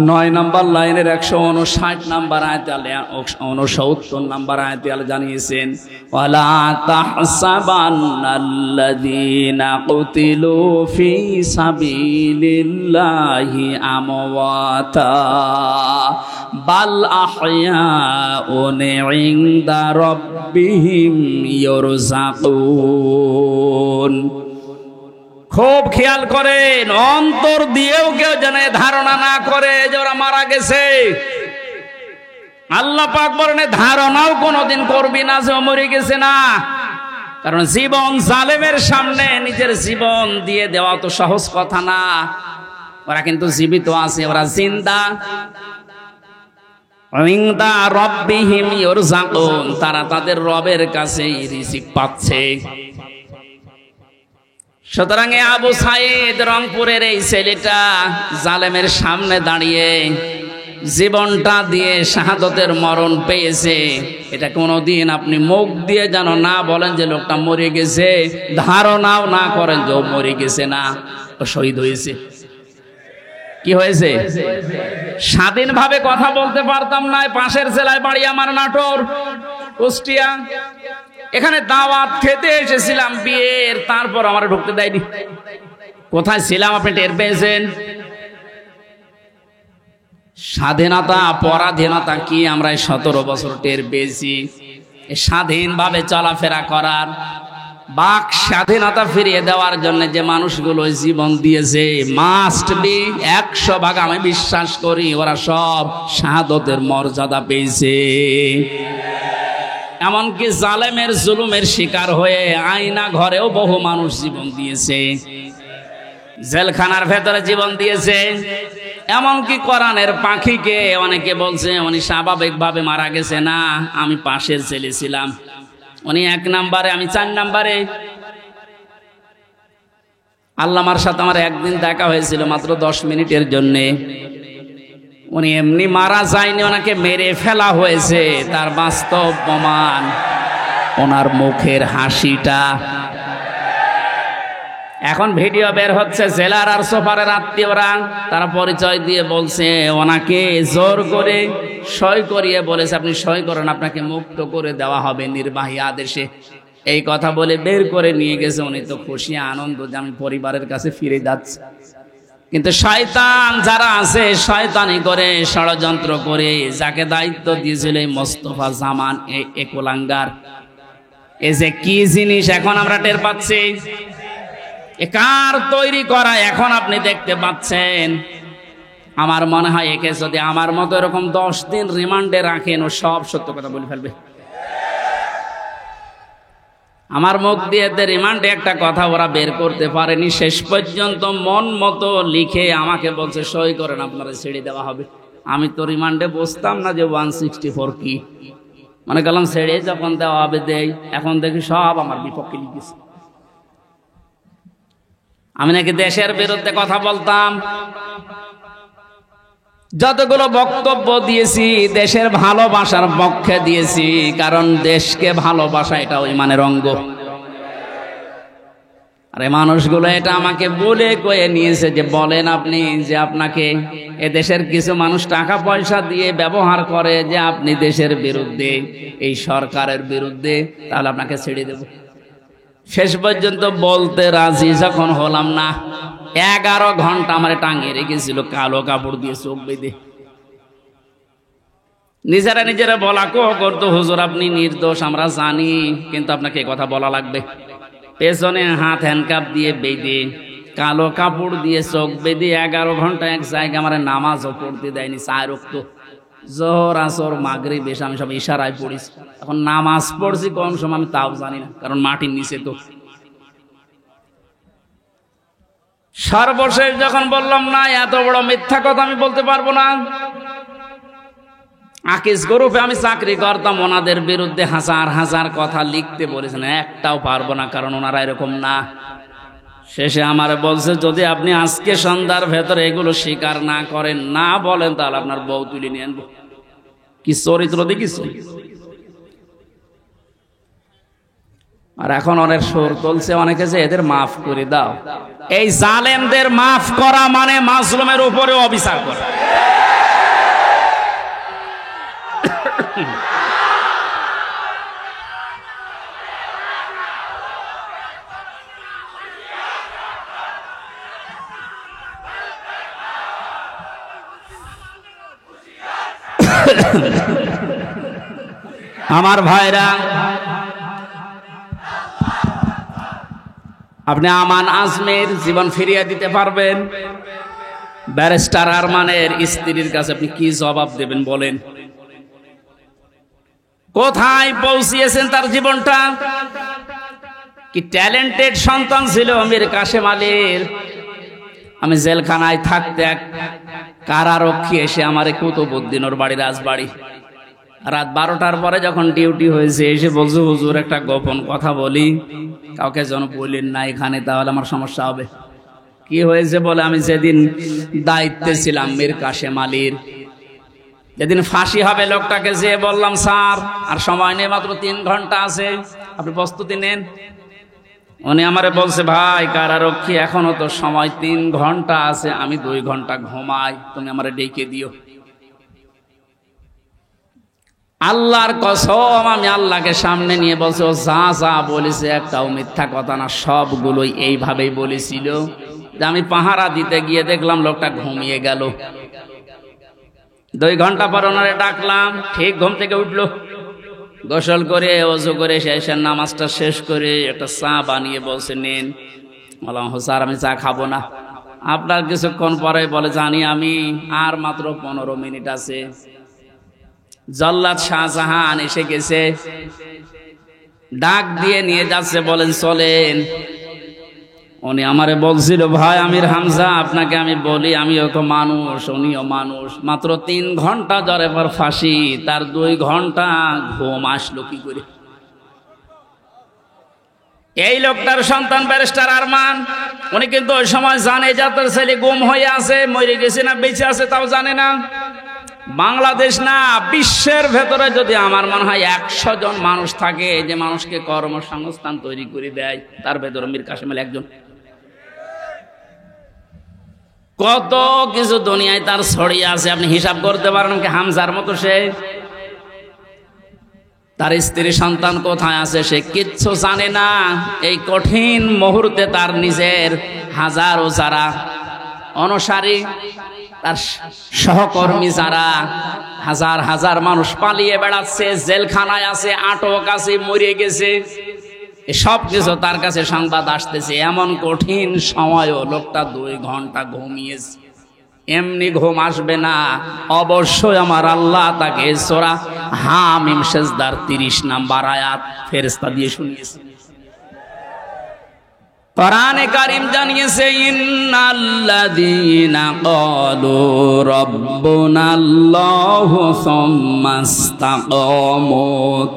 9 নম্বর লাইনের 159 নম্বর আয়াতে আল্লাহ 69 নম্বর আয়াতে আল্লাহ জানিয়েছেন, ওয়ালা তাহসাবান্নাল্লাযীনা কুতিলু ফি সাবিলিল্লাহি আমওয়াতা বাল আহয়াউন ইনদা রাব্বিহিম ইরযাকুন। খুব খেয়াল করেন, অন্তর দিয়েও কেউ যেন ধারণা না করে যে ওরা মারা গেছে। আল্লাহ পাক বলেন, ধারণাও কোনোদিন করবি না যে ও মরে গেছে না। কারণ জীবন জালেমের সামনে নিজের জীবন দিয়ে দেওয়া তো সহজ কথা না। ওরা কিন্তু জীবিত আছে, ওরা জিন্দা। ইনদা রাব্বিহিম ইরযাকুন, তারা তাদের রবের কাছেই রিজিক পাচ্ছে। সুতরাং আবু সাইদ রংপুরের এই ছেলেটা জালেমের সামনে দাঁড়িয়ে জীবনটা দিয়ে শাহাদতের মরণ পেয়েছে। এটা কোনোদিন আপনি মুখ দিয়ে যেন না বলেন যে লোকটা মরে গেছে, ধারণাও না করেন যে ও মরে গেছে, না, ও শহীদ হয়েছে। কি হয়েছে? স্বাধীনভাবে কথা বলতে পারতাম না। পাশের জেলায় বাড়ি আমার, নাটোর, কুষ্টিয়া। এখানে দাওয়াত খেতে এসেছিলাম বিয়ের, তারপর আমার ঢুকতে দেয়নি। কোথায় ছিলাম আপনি টের পেয়েছেন? স্বাধীনতা পরাধীনতা কি আমরা 17 বছর টের পেয়েছি। স্বাধীনভাবে চলাফেরা করার, বাক স্বাধীনতা ফিরিয়ে দেওয়ার জন্য যে মানুষগুলো জীবন দিয়েছে, মাস্ট বি 100 ভাগ আমি বিশ্বাস করি ওরা সব শাহাদতের মর্যাদা পেয়েছে। এমনকি জালেমের জুলুমের শিকার হয়ে আয়না ঘরেও বহু মানুষ জীবন দিয়েছে, জেলখানার ভেতরে জীবন দিয়েছে। এমনকি কোরআনের পাখিকে অনেকে বলছে উনি স্বাভাবিকভাবে মারা গেছে, না, আমি পাশের ছেলে ছিলাম, উনি 1 নম্বরে, আমি 4 নম্বরে। আল্লামার সাথে আমার একদিন দেখা হয়েছিল মাত্র 10 মিনিটের জন্যে। উনি এমনি মারা যায়নি, ওনাকে মেরে ফেলা হয়েছে। তার বাস্তব প্রমাণ ওনার মুখের হাসিটা। এখন ভিডিও বের হচ্ছে, জেলার আর সোফারের আত্মীয়রা তারা পরিচয় দিয়ে বলছে ওনাকে জোর করে সই করিয়ে বলেছে আপনি সই করেন, আপনাকে মুক্ত করে দেওয়া হবে নির্বাহী আদেশে। এই কথা বলে বের করে নিয়ে গেছে। উনি তো খুশি আনন্দ যে আমি পরিবারের কাছে ফিরে যাচ্ছি। কিন্তু শয়তান যারা আছে, শয়তানি করে, ষড়যন্ত্র করে, যাকে দায়িত্ব দিয়েছিল এই মোস্তফা জামান, এই একলাঙ্গার, এই যে কি জিনিস এখন আমরা টের পাচ্ছি। কার তৈরি করা এখন আপনি দেখতে পাচ্ছেন। আমার মনে হয় একে যদি আমার মতো এরকম 10 দিন রিমান্ডে রাখেন, ও সব সত্য কথা বলে ফেলবে। আমার মুখ দিয়ে রিমান্ডে একটা কথা ওরা বের করতে পারেনি। শেষ পর্যন্ত মন মতো লিখে আমাকে বলছে সই করেন, আপনারা ছেড়ে দেওয়া হবে। আমি তো রিমান্ডে বসতাম না যে 164 কি, মনে করলাম ছেড়ে যখন দেওয়া হবে দেই। এখন দেখি সব আমার বিপক্ষে লিখেছে। আমি নাকি দেশের বিরুদ্ধে কথা বলতাম। যতগুলো বক্তব্য দিয়েছি দেশের ভালোবাসার পক্ষে দিয়েছি, কারণ দেশকে ভালোবাসা এটা ইমানের অঙ্গ। আর এই মানুষগুলো এটা আমাকে বলে কয়ে নিয়েছে যে বলেন আপনি যে আপনাকে এ দেশের কিছু মানুষ টাকা পয়সা দিয়ে ব্যবহার করে যে আপনি দেশের বিরুদ্ধে, এই সরকারের বিরুদ্ধে, তাহলে আপনাকে ছেড়ে দেব। শেষ পর্যন্ত বলতে রাজি যখন হলাম না, 11 ঘন্টা আমার টাঙিয়ে রেখেছিল কালো কাপড় দিয়ে, চোখ বেঁধে। নিজেরা বলা করতো হুজুর আপনি নির্দোষ আমরা জানি, কিন্তু আপনাকে কথা বলা লাগবে। পেছনে হাত হ্যান্ডকাপ দিয়ে বেঁধে, কালো কাপড় দিয়ে চোখ বেঁধে 11 ঘন্টা এক জায়গায় আমার নামাজও পড়তে দেয়নি। 4 ওয়াক্ত, জোহর, আসর, মাগরিব, এসা আমি সব ইশারায় পড়িছি। এখন নামাজ পড়ছি কোন সময় আমি তাও জানি না, কারণ মাটির নিচে তো। সর্বশেষ যখন বললাম না, এত বড় মিথ্যা কথা আমি বলতে পারবো না। আকিস গ্রুপে আমি চাকরি করতাম, ওনাদের বিরুদ্ধে হাজার হাজার কথা লিখতে বলেছেন, একটাও পারবো না, কারণ ওনারা এরকম না। শেষে আমার বলছে যদি আপনি আজকে সন্ধ্যার ভেতরে এগুলো স্বীকার না করেন, না বলেন, তাহলে আপনার বউ তুলে নিয়ে আনবো। কি চরিত্র দেখিস। আর এখন অনেক সুর তুলছে অনেকে যে এদের মাফ করে দাও। এই জালেমদের মাফ করা মানে মাজলুমের উপরে অবিচার করা। আমার ভাইরা, আপনি আমান আজমের জীবন ফিরিয়ে দিতে পারবেন? ব্যারিস্টার আরমানের স্ত্রীর কাছে আপনি কি জবাব দেবেন বলেন? কোথায় পৌঁছিয়েছেন তার জীবনটা? কি ট্যালেন্টেড সন্তান ছিল মীর কাশেম আলীর। আমি জেলখানায় থাকতে কারারক্ষী এসে আমারে কুতুবউদ্দিন ওর বাড়ি রাজবাড়ি, রাত 12টার পরে যখন ডিউটি হয়েছে এসে বলছে, হুজুর একটা গোপন কথা বলি, কাউকে যেন বললেন না এখানে, তাহলে আমার সমস্যা হবে। কি হয়েছে বলে, আমি যেদিন দায়িত্বে ছিলাম মীর কাশেম আলীর, যেদিন ফাঁসি হবে লোকটাকে যেয়ে বললাম, স্যার আর সময় নেই, মাত্র 3 ঘন্টা আছে, আপনি প্রস্তুতি নেন। উনি আমারে বলছে, ভাই কারারক্ষী এখনো তো সময় 3 ঘন্টা আছে, আমি 2 ঘন্টা ঘুমাই, তুমি আমারে ডেকে দিও। আল্লাহর কসম, আমি আল্লাহকে সামনে নিয়ে বলছি, ও যা যা বলেছে একটাও মিথ্যা কথা না, সবগুলোই এইভাবেই বলেছিল। যে আমি পাহারা দিতে গিয়ে দেখলাম লোকটা ঘুমিয়ে গেল। 2 ঘন্টা পর ওনারে ডাকলাম, ঠিক ঘুম থেকে উঠলো, গোসল করে ওযু করে এসে নামাজটা শেষ করে একটা চা বানিয়ে বলছে, নেন। বললাম, স্যার আমি চা খাবো না। আপনার কিছুক্ষণ পরে বলে, জানি আমি, আর মাত্র 15 মিনিট আছে। জল্লাদ শাহজাহান এসে গেছে, ডাক দিয়ে নিয়ে যাচ্ছে, বলেন চলেন। উনি আমারে বলছিল, ভাই আমির হামজা আপনাকে আমি বলি, আমিও তো মানুষ, উনিও মানুষ, মাত্র 3 ঘন্টা জ্বরে পর ফাঁসি, তার 2 ঘন্টা ঘুম আসলো কি করে? এই লোকটার সন্তান ব্যারিস্টার আরমান, উনি কিন্তু ওই সময় জানে যে তার ছেলে গুম হয়ে আছে, মরে গেছে না বেঁচে আছে তাও জানে না। বাংলাদেশ না, বিশ্বের ভেতরে যদি আমার মনে হয় 100 জন মানুষ থাকে যে মানুষকে কর্মসংস্থান তৈরি করে দেয়, তার ভেতরে মীর কাশেম আলী একজন। কত কিছু দুনিয়ায় তার ছড়িয়ে আছে, আপনি হিসাব করতে পারেন কি? হামজার মতো সে, তার স্ত্রী সন্তান কোথায় আছে সে কিচ্ছু জানে না। এই কঠিন মুহূর্তে তার নিজের হাজারো যারা অনুসারী, তার সহকর্মী যারা, হাজার হাজার মানুষ পালিয়ে বেড়াচ্ছে, জেলখানায় আছে, আটক আছে, মরে গেছে, সব কিছু তার কাছে সংবাদ আসতেছে। এমন কঠিন সময়ও লোকটা 2 ঘন্টা ঘুমিয়েছে। এমনি ঘুম আসবে না, অবশ্যই আমার আল্লাহ তাকে সূরা হামিম সেজদার 30 নম্বর আয়াত ফেরেশতা দিয়ে শুনিয়েছে। কোরআনে কারীম জানিয়েছে, ইন্নাল্লাযীনা ক্বালু রাব্বুনাল্লাহু সুম্মা ইসতাকামু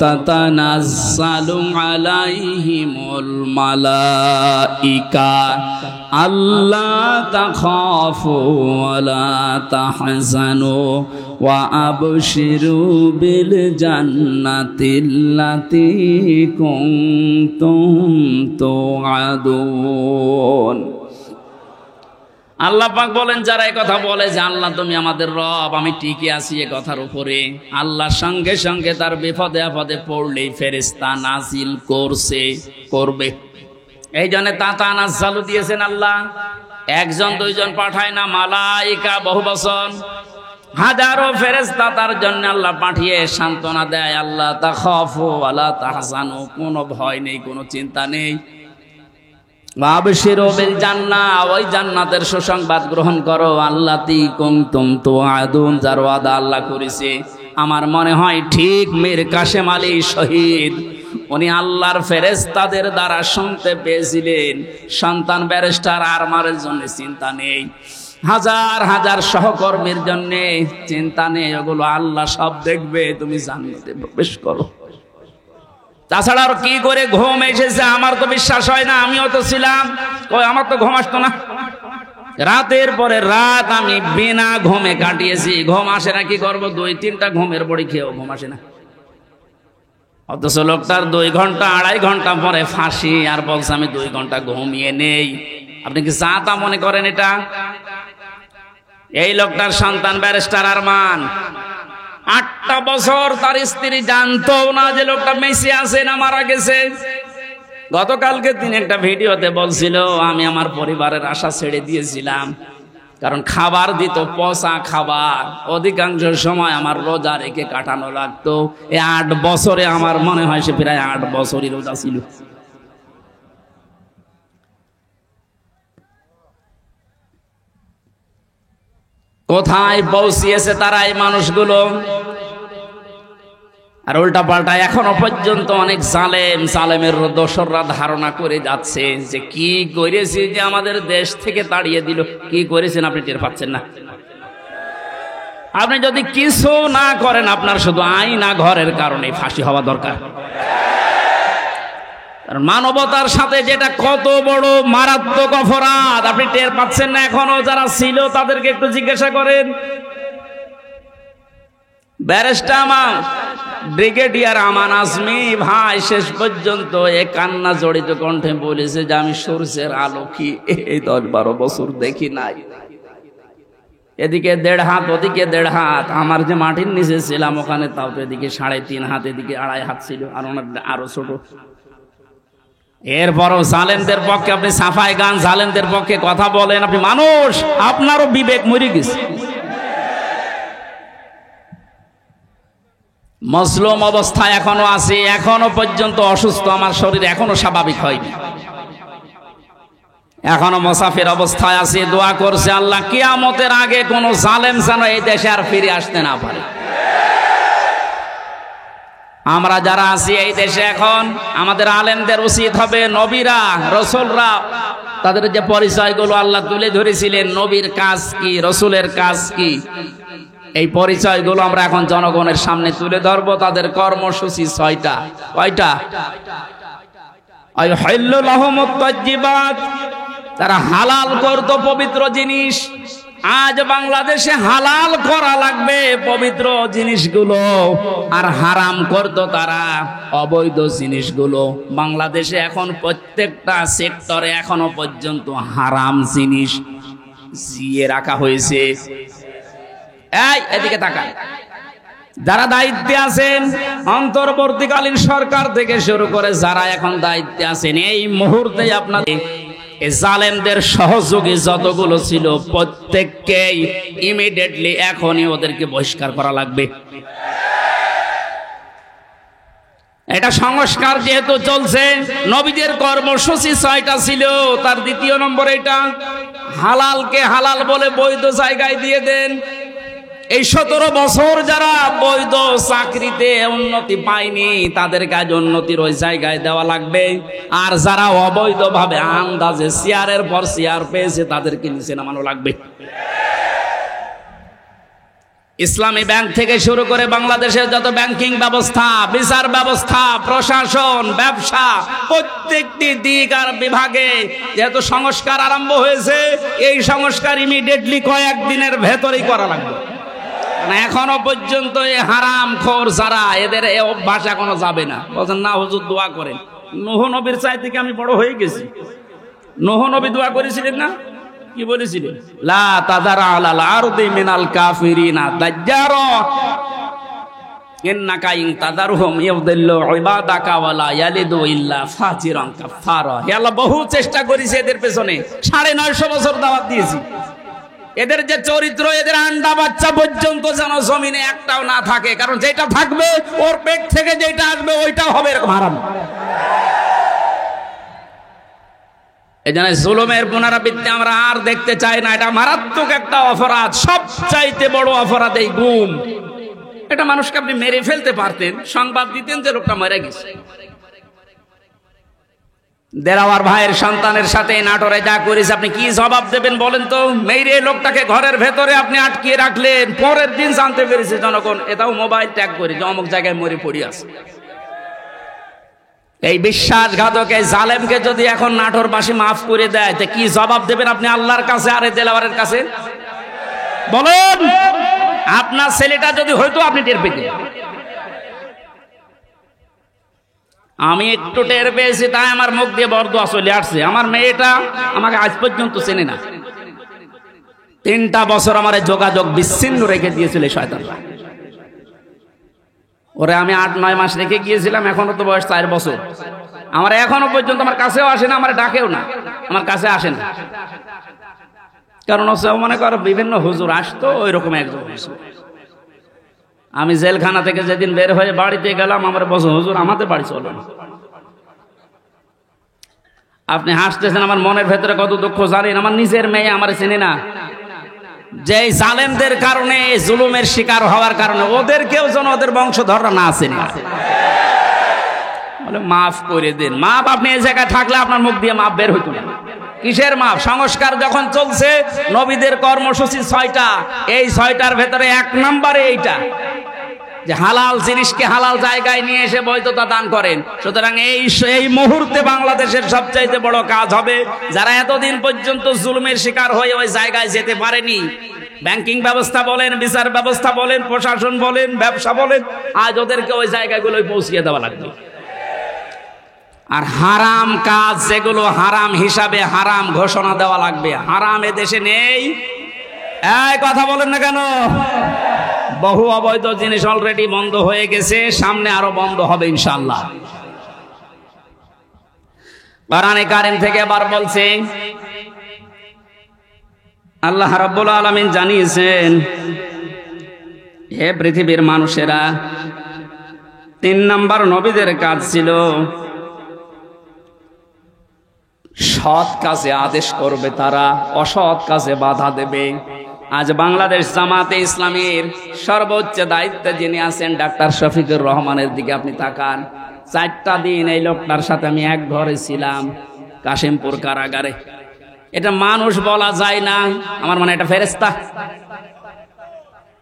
তাতানাজ্জালু আলাইহিমুল মালাইকা আল্লা তাখাফু ওয়া লা তাহজানু ওয়া আবশিরু বিল জান্নাতিল্লাতী কুনতুম তুআদুন। আল্লাহ পাক বলেন, যারা এই কথা বলে যে আল্লাহ তুমি আমাদের রব, আমি টিকে আছি এই কথার উপরে, আল্লাহর সঙ্গে সঙ্গে তার বিপদে আপদে পড়লেই ফেরেশতা নাজিল করবে। এই জন্য তাতানাজ্জালু দিয়েছেন আল্লাহ, 1 জন 2 জন পাঠায় না, মালাইকা বহু বচন, হাজারো ফেরেশতা তার জন্য আল্লাহ পাঠিয়ে সান্ত্বনা দেয়। আল্লাহ তাখাফু ওয়া লা তাহজানু, কোনো ভয় নেই, কোনো চিন্তা নেই। ওয়াবশিরু বিল জান্নাহ, ওই জান্নাতের সুসংবাদ গ্রহণ করো, আল্লাতী কুনতুম তুআদুন, যার ওয়াদা আল্লাহ করেছে। আমার মনে হয় ঠিক মীর কাশেম আলী শহীদ, উনি আল্লাহর ফেরেশতাদের দ্বারা শুনতে পেয়েছিলেন, সন্তান ব্যারিস্টার আরমানের জন্য চিন্তা নেই, হাজার হাজার সহকর্মীর জন্য চিন্তা নেই, ওগুলো আল্লাহ সব দেখবে, তুমি জান্নাতে প্রবেশ করো। তাছাড়া আর কি করে ঘুম এসেছে আমার তো বিশ্বাস হয় না। আমিও তো ছিলাম, আমার তো ঘুম আসতো না, রাতের পরে রাত আমি বিনা ঘুমে কাটিয়েছি। ঘুম আসে না, কি করবো, 2-3টা ঘুমের বড়ি খেয়েও ঘুম আসে না। অথচ লোকটার 2 ঘন্টা 2.5 ঘন্টা পরে ফাঁসি, আর বলছে আমি 2 ঘন্টা ঘুমিয়ে নেই। আপনি কি চা তা মনে করেন এটা? এই লোকটার সন্তান ব্যারিস্টার আরমান 8টা বছর তার স্ত্রী জানতো না যে লোকটা মেসে আছে না মারা গেছে। গতকালকে তিনি একটা ভিডিওতে বলছিল, আমি আমার পরিবারের আশা ছেড়ে দিয়েছিলাম, কারণ খাবার দিত পচা খাবার, অধিকাংশ সময় আমার রোজা রেখে কাটানো লাগতো। এই 8 বছরে আমার মনে হয় সে প্রায় 8 বছরই রোজা ছিল। কোথায় পৌঁছিয়েছে তারা এই মানুষগুলো? আর উল্টা পাল্টা এখনো পর্যন্ত অনেক জালেমের দোসররা ধারণা করে যাচ্ছে যে কি করেছি যে আমাদের দেশ থেকে তাড়িয়ে দিল। কি করেছেন আপনি টের পাচ্ছেন না? আপনি যদি কিছু না করেন, আপনার শুধু আইনা ঘরের কারণে ফাঁসি হওয়া দরকার। মানবতার সাথে যেটা কত বড় মারাত্মক অপরাধ আপনি টের পাচ্ছেন না এখনো? যারা ছিল তাদেরকে একটু জিজ্ঞাসা করেন। ব্যারিস্টার ব্রিগেডিয়ার আমান আজমি ভাই শেষ পর্যন্ত এ কান্না জড়িত কণ্ঠে বলেছে যে আমি সূর্যের আলো কি এই 10-12 বছর দেখি নাই। এদিকে 1.5 হাত, ওদিকে 1.5 হাত। আমার যে মাটির নিচে ছিলাম ওখানে তাও তো এদিকে 3.5 হাত, এদিকে 2.5 হাত ছিল, আর ওনার আরো ছোট। এরপরও জালেমদের পক্ষে আপনি সাফাই গান, জালেমদের পক্ষে কথা বলেন। আপনি মানুষ, আপনারও বিবেক মরে গেছে। মজলুম অবস্থায় এখনো আছে, এখনো পর্যন্ত অসুস্থ, আমার শরীর এখনো স্বাভাবিক হয়নি, এখনো মুসাফির অবস্থায় আছে। দোয়া করছে আল্লাহ কিয়ামতের আগে কোন জালেম যেন এই দেশে আর ফিরে আসতে না পারে। আমরা যারা আছি এই দেশে এখন, আমাদের আলেমদের উচিত হবে নবীরা রসুলরা তাদের যে পরিচয়গুলো আল্লাহ তুলে ধরেছিলেন, নবীর কাজ কি, রসুলের কাজ কি, এই পরিচয়গুলো আমরা এখন জনগণের সামনে তুলে ধরবো। তাদের কর্মসূচি 6টা। কয়টা? আইহাল্লু লাহুমুত তাজ্জিবাত, তারা হালাল করত পবিত্র জিনিস। আজ বাংলাদেশে হালাল করা লাগবে পবিত্র জিনিসগুলো, আর হারাম করত তারা অবৈধ জিনিসগুলো। বাংলাদেশে এখন প্রত্যেকটা সেক্টরে এখনো পর্যন্ত হারাম জিনিস জিয়ে রাখা হয়েছে। এই এদিকে তাকান, যারা দায়িত্বে আছেন, অন্তর্বর্তীকালীন সরকার থেকে শুরু করে যারা এখন দায়িত্বে আছেন, এই মুহূর্তে আপনাদের জালেমদের সহযোগী যতগুলো ছিল প্রত্যেককেই ইমিডিয়েটলি এখনই ওদেরকে বহিষ্কার করা লাগবে। এটা সংস্কার যেহেতু চলছে, নবীদের কর্মসূচি 6টা ছিল, তার 2য় নম্বর এটা হালালকে হালাল বলে বৈধ জায়গায় দিয়ে দেন। এই 17 বছর যারা বৈধ চাকরিতে উন্নতি পায়নি তাদের কাজ উন্নতির ওই জায়গায় দেওয়া লাগবে, আর যারা অবৈধভাবে আন্দাজে চেয়ারের পর চেয়ার পেয়েছে তাদেরকে নিচে নামানো লাগবে। ইসলামী ব্যাংক থেকে শুরু করে বাংলাদেশের যত ব্যাংকিং ব্যবস্থা, বিচার ব্যবস্থা, প্রশাসন, ব্যবসা, প্রত্যেকটি দিক আর বিভাগে যেহেতু সংস্কার আরম্ভ হয়েছে, এই সংস্কার ইমিডিয়েটলি কয়েকদিনের ভেতরেই করা লাগবে। এখনো পর্যন্ত এই হারাম খোর যারা, এদের এই অভ্যাস এখনো যাবে না। বলছেন না হুজুর দোয়া করেন। নূহ নবীর চাই থেকে আমি বড় হয়ে গেছি। নূহ নবী দোয়া করেছিলেন না? কি বলেছিলেন? লা তাযারা আলাল আরদি মিনাল কাফিরিনা দাজ্জারা ইন্নাকা ইন তাযারহুম ইউদিল্লু ইবাদাকা ওয়ালা ইয়ালিদু ইল্লা ফাজিরান কাফারা। হে আল্লাহ, বহু চেষ্টা করেছি এদের পেছনে, 950 বছর দাওয়াত দিয়েছি। এদের যে চরিত্র, এদের আন্ডা বাচ্চা পর্যন্ত যেন জমিনে একটাও না থাকে, কারণ যেটা থাকবে ওর পেট থেকে যেটা আসবে ওইটাও হবে এরকম হারাম। এই জন্য জুলুমের পুনরাবৃত্তি আমরা আর দেখতে চাই না। এটা মারাত্মক একটা অপরাধ, সবচাইতে বড় অপরাধ এই গুম। এটা মানুষকে আপনি মেরে ফেলতে পারতেন, সংবাদ দিতেন যে লোকটা মরে গেছে। দেরাওয়ার ভাইয়ের সন্তানের সাথে নাটোরে যা করেছে আপনি কি জবাব দেবেন বলেন তো? মেরে লোকটাকে ঘরের ভেতরে আপনি আটকিয়ে রাখলেন, পরের দিন জানতে পেরেছে জনগণ, এটাও মোবাইল ট্যাগ করে যে অমুক জায়গায় মরে পড়ে আছে। এই বিশ্বাসঘাতক এই জালেমকে যদি এখন নাটোরবাসী মাফ করে দেয়, তো কি জবাব দেবেন আপনি আল্লাহর কাছে আর এই দেলাওয়ারের কাছে? বলেন, আপনার ছেলেটা যদি হয়তো আপনি টের পেতেন। আমি একটু টের পেয়েছি, তাই আমার মুখ দিয়ে বরদোয়া চলে আসছে। আমার মেয়েটা আমাকে আজ পর্যন্ত চেনে না। 3টা বছর আমার যোগাযোগ বিচ্ছিন্ন রেখে দিয়েছিল শয়তানরা। ওরে আমি 8-9 মাস রেখে গিয়েছিলাম, এখনো তো বয়স 4 বছর। আমার এখনো পর্যন্ত আমার কাছেও আসে না, আমার ডাকেও না, আমার কাছে আসে না। কারণ হচ্ছে মনে করো বিভিন্ন হুজুর আসতো, ওই রকম একজন হুজুর। আমি জেলখানা থেকে যেদিন বের হয়ে বাড়িতে গেলাম, আমার বসে হুজুর আমাদের বাড়ি চলো না। আপনি হাসতেছেন, আমার মনের ভেতরে কত দুঃখ জানেন। আমার নিজের মেয়ে আমার চেনে না। যে জালেমদের কারণে, জুলুমের শিকার হওয়ার কারণে ওদেরকেও যেন ওদের বংশধররা না চেনে। বলে মাফ করে দেন। মাপ আপনি এই জায়গায় থাকলে আপনার মুখ দিয়ে মাপ বের হইতো না। কিসের মাপ? সংস্কার যখন চলছে, নবীদের কর্মসূচি 6টা, এই 6টার ভেতরে 1 নম্বরে এইটা যে হালাল জিনিসকে হালাল জায়গায় নিয়ে এসে বৈধতা দান করেন। সুতরাং এই মুহূর্তে বাংলাদেশের সবচাইতে বড় কাজ হবে, যারা এতদিন পর্যন্ত জুলুমের শিকার হয়ে ওই জায়গায় যেতে পারেনি, ব্যাংকিং ব্যবস্থা বলেন, বিচার ব্যবস্থা বলেন, প্রশাসন বলেন, ব্যবসা বলেন, আজ ওদেরকে ওই জায়গাগুলোয় পৌঁছিয়ে দেওয়া লাগবে। আর হারাম কাজ যেগুলো হারাম হিসাবে হারাম ঘোষণা দেওয়া লাগবে। হারাম এ দেশে নেই, এই কথা বলেন না কেন? বহু অবৈধ জিনিস অলরেডি বন্ধ হয়ে গেছে, সামনে আরো বন্ধ হবে ইনশাআল্লাহ। কোরআনে কারীম থেকে আবার বলছে, আল্লাহ রাব্বুল আলামিন জানিয়েছেন, হে পৃথিবীর মানুষেরা, 3 নাম্বার নবীদের কাজ ছিল সৎ কাজে আদেশ করবে, তারা অসৎ কাজে বাধা দেবে। আজ বাংলাদেশ জামাতে ইসলামীর সর্বোচ্চ দায়িত্বে যিনি আছেন ডাক্তার শফিকুর রহমানের দিকে আপনি তাকান। 4টা দিন এই লোকটার সাথে আমি এক ঘরে ছিলাম, কাশিমপুর কারাগারে। এটা মানুষ বলা যায় না, আমার মনে এটা ফেরেশতা।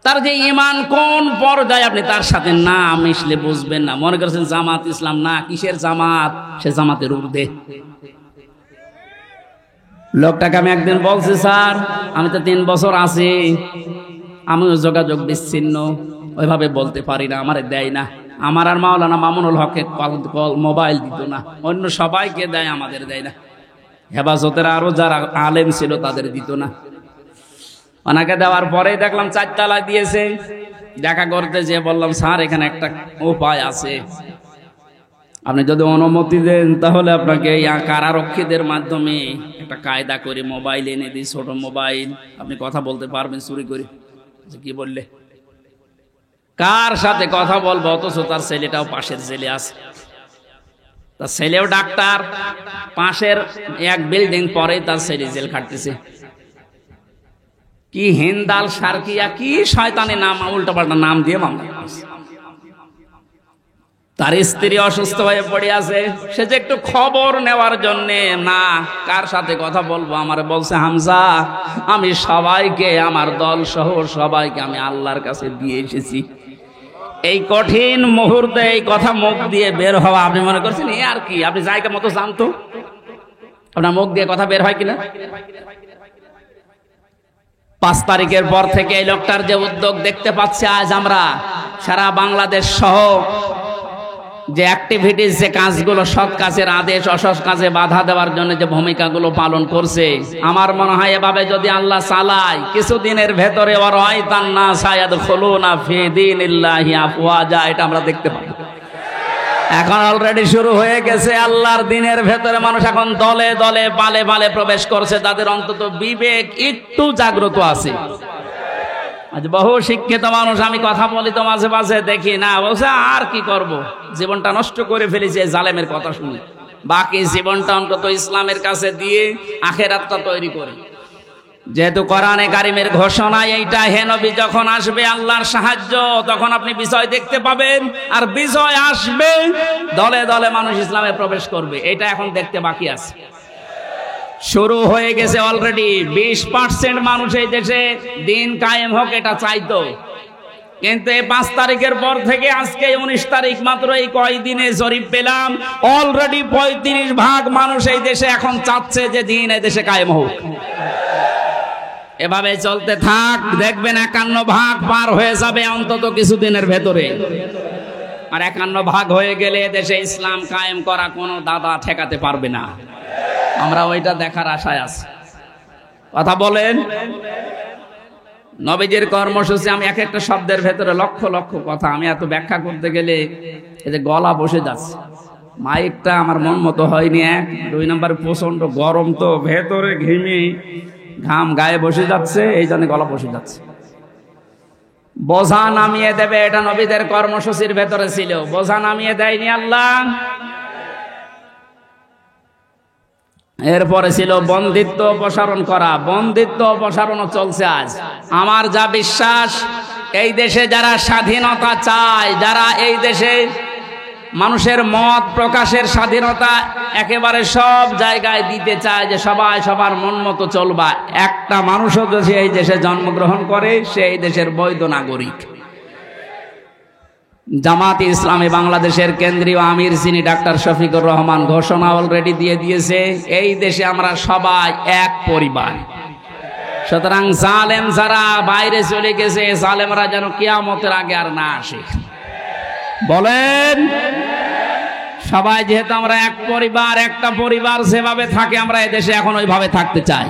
তার যে ঈমান কোন পর্যায়ে আপনি তার সাথে না মিশলে বুঝবেন না। মনে করছেন জামাত ইসলাম, না, কিসের জামাত? সে জামাতের ঊর্ধ্বে। লোকটাকে আমি একদিন বলছি, স্যার আমি তো 3 বছর আছি, আমিও যোগাযোগ বিচ্ছিন্ন, ওইভাবে বলতে পারি না, আমারে দেয় না। আমার আর মাওলানা মামুনুল হককে মোবাইল দিত না, অন্য সবাইকে দেয়, আমাদের দেয় না। হেফাজতের আরো যারা আলেম ছিল তাদের দিত না। ওনাকে দেওয়ার পরেই দেখলাম 4 তলায় দিয়েছে। দেখা করতে যে বললাম, স্যার এখানে একটা উপায় আছে, আপনি যদি অনুমতি দেন তাহলে আপনাকে কারারক্ষীদের মাধ্যমে একটা কায়দা করে মোবাইল এনে দিই, ছোট মোবাইল, আপনি কথা বলতে পারবেন চুরি করে। কি বললে? কার সাথে কথা বলবো? অথচ তার ছেলেটাও পাশের জেলে আছে, তার ছেলেও ডাক্তার, পাশের এক বিল্ডিং পরে তার ছেলে জেল খাটতেছে। কি হিন্দাল সার্কিয়া, কি শয়তানি নাম, উল্টোপাল্টা নাম দিয়ে মামলা করছে। তার স্ত্রী অসুস্থ হয়ে পড়ে আছে, সে যে একটু খবর নেওয়ার জন্য, না কার সাথে কথা বলবো, আমার বলছে, হামজা আমি সবাইকে, আমার দল সহ সবাইকে আমি আল্লাহর কাছে দিয়ে এসেছি। এই কঠিন মুহূর্তে এই কথা মুখ দিয়ে বের হওয়া, আপনি মনে করছেন এ আর কি? আপনি জায়গা মতো জানতো আপনার মুখ দিয়ে কথা বের হয় কিনা? 5 তারিখের পর থেকে এই লোকটার যে উদ্যোগ দেখতে পাচ্ছি, আজ আমরা সারা বাংলাদেশ সহ যে অ্যাক্টিভিটিস, যে কাজগুলো, সৎ কাজের আদেশ, অসৎ কাজে বাধা দেওয়ার জন্য যে ভূমিকাগুলো পালন করছে, আমার মনে হয় এভাবে যদি আল্লাহ চালায়, কিছুদিনের ভেতরে এটা আমরা দেখতে পাবো। এখন অলরেডি শুরু হয়ে গেছে। আল্লাহর দিনের ভেতরে মানুষ এখন দলে দলে পালে পালে প্রবেশ করছে, তাদের অন্তত বিবেক একটু জাগ্রত আছে। আজ বহু শিক্ষিত মানুষ, আমি কথা বলি তো মাঝে মাঝে, দেখি না বলছে আর কি করব, জীবনটা নষ্ট করে ফেলেছে জালেমের কথা শুনে, বাকি জীবনটা অন্তত ইসলামের কাছে দিয়ে আখেরাতটা তৈরি করে। যেহেতু কোরআনে কারিমের ঘোষণা এইটা, হে নবী যখন আসবে আল্লাহর সাহায্য, তখন আপনি বিজয় দেখতে পাবেন, আর বিজয় আসবে, দলে দলে মানুষ ইসলামে প্রবেশ করবে। এটা এখন দেখতে বাকি আছে। শুরু হয়ে গেছে অলরেডি। 20% মানুষ এই দেশে দিন কায়েম হোক এটা চাইতো, কিন্তু এই 5 তারিখের পর থেকে আজকে 19 তারিখ, মাত্র এই কয়দিনে জরিপ পেলাম, অলরেডি 35% মানুষ এই দেশে এখন চাচ্ছে যে দিন এই দেশে কায়েম হোক। এভাবে চলতে থাক, দেখবেন 51% পার হয়ে যাবে অন্তত কিছুদিনের ভেতরে। আর 51% হয়ে গেলে দেশে ইসলাম কায়েম করা কোনো দাদা ঠেকাতে পারবে না। আমরা ওইটা দেখার আশায় আছি। কথা বলেন। নবীজির কর্মসূচি, আমি এক একটা শব্দের ভেতরে লক্ষ লক্ষ কথা, আমি এত ব্যাখ্যা করতে গেলে এই যে গলা বসে যাচ্ছে, মাইকটা আমার মন মতো হয়নি। 2 নম্বর প্রচন্ড গরম, তো ভেতরে ঘেমে ঘাম গায়ে বসে যাচ্ছে, এই জন্য গলা বসে যাচ্ছে। বোঝা নামিয়ে দেবে, এটা নবীদের কর্মসূচির ভেতরে ছিল। বোঝা নামিয়ে দেয়নি আল্লাহ। এরপরে ছিল বন্দিত্ব অপসারণ করা। বন্দিত্ব অপসারণও চলছে আজ। আমার যা বিশ্বাস, এই দেশে যারা স্বাধীনতা চায়, যারা এই দেশে মানুষের মত প্রকাশের স্বাধীনতা একেবারে সব জায়গায় দিতে চায় যে সবাই সবার মন মতো চলবা। একটা মানুষও যদি এই দেশে জন্মগ্রহণ করে সেই দেশের বৈধ নাগরিক। জামাতে ইসলামী বাংলাদেশের কেন্দ্রীয় আমির যিনি ডাক্তার শফিকুর রহমান ঘোষণা অলরেডি দিয়ে দিয়েছে, এই দেশে আমরা সবাই এক পরিবার। সুতরাং জালেম যারা বাইরে চলে গেছে, জালেমরা যেন কিয়ামতের আগে আর না আসে। বলেন, সবাই যেহেতু আমরা এক পরিবার, একটা পরিবার যেভাবে থাকে আমরা এদেশে এখন ওইভাবে থাকতে চাই।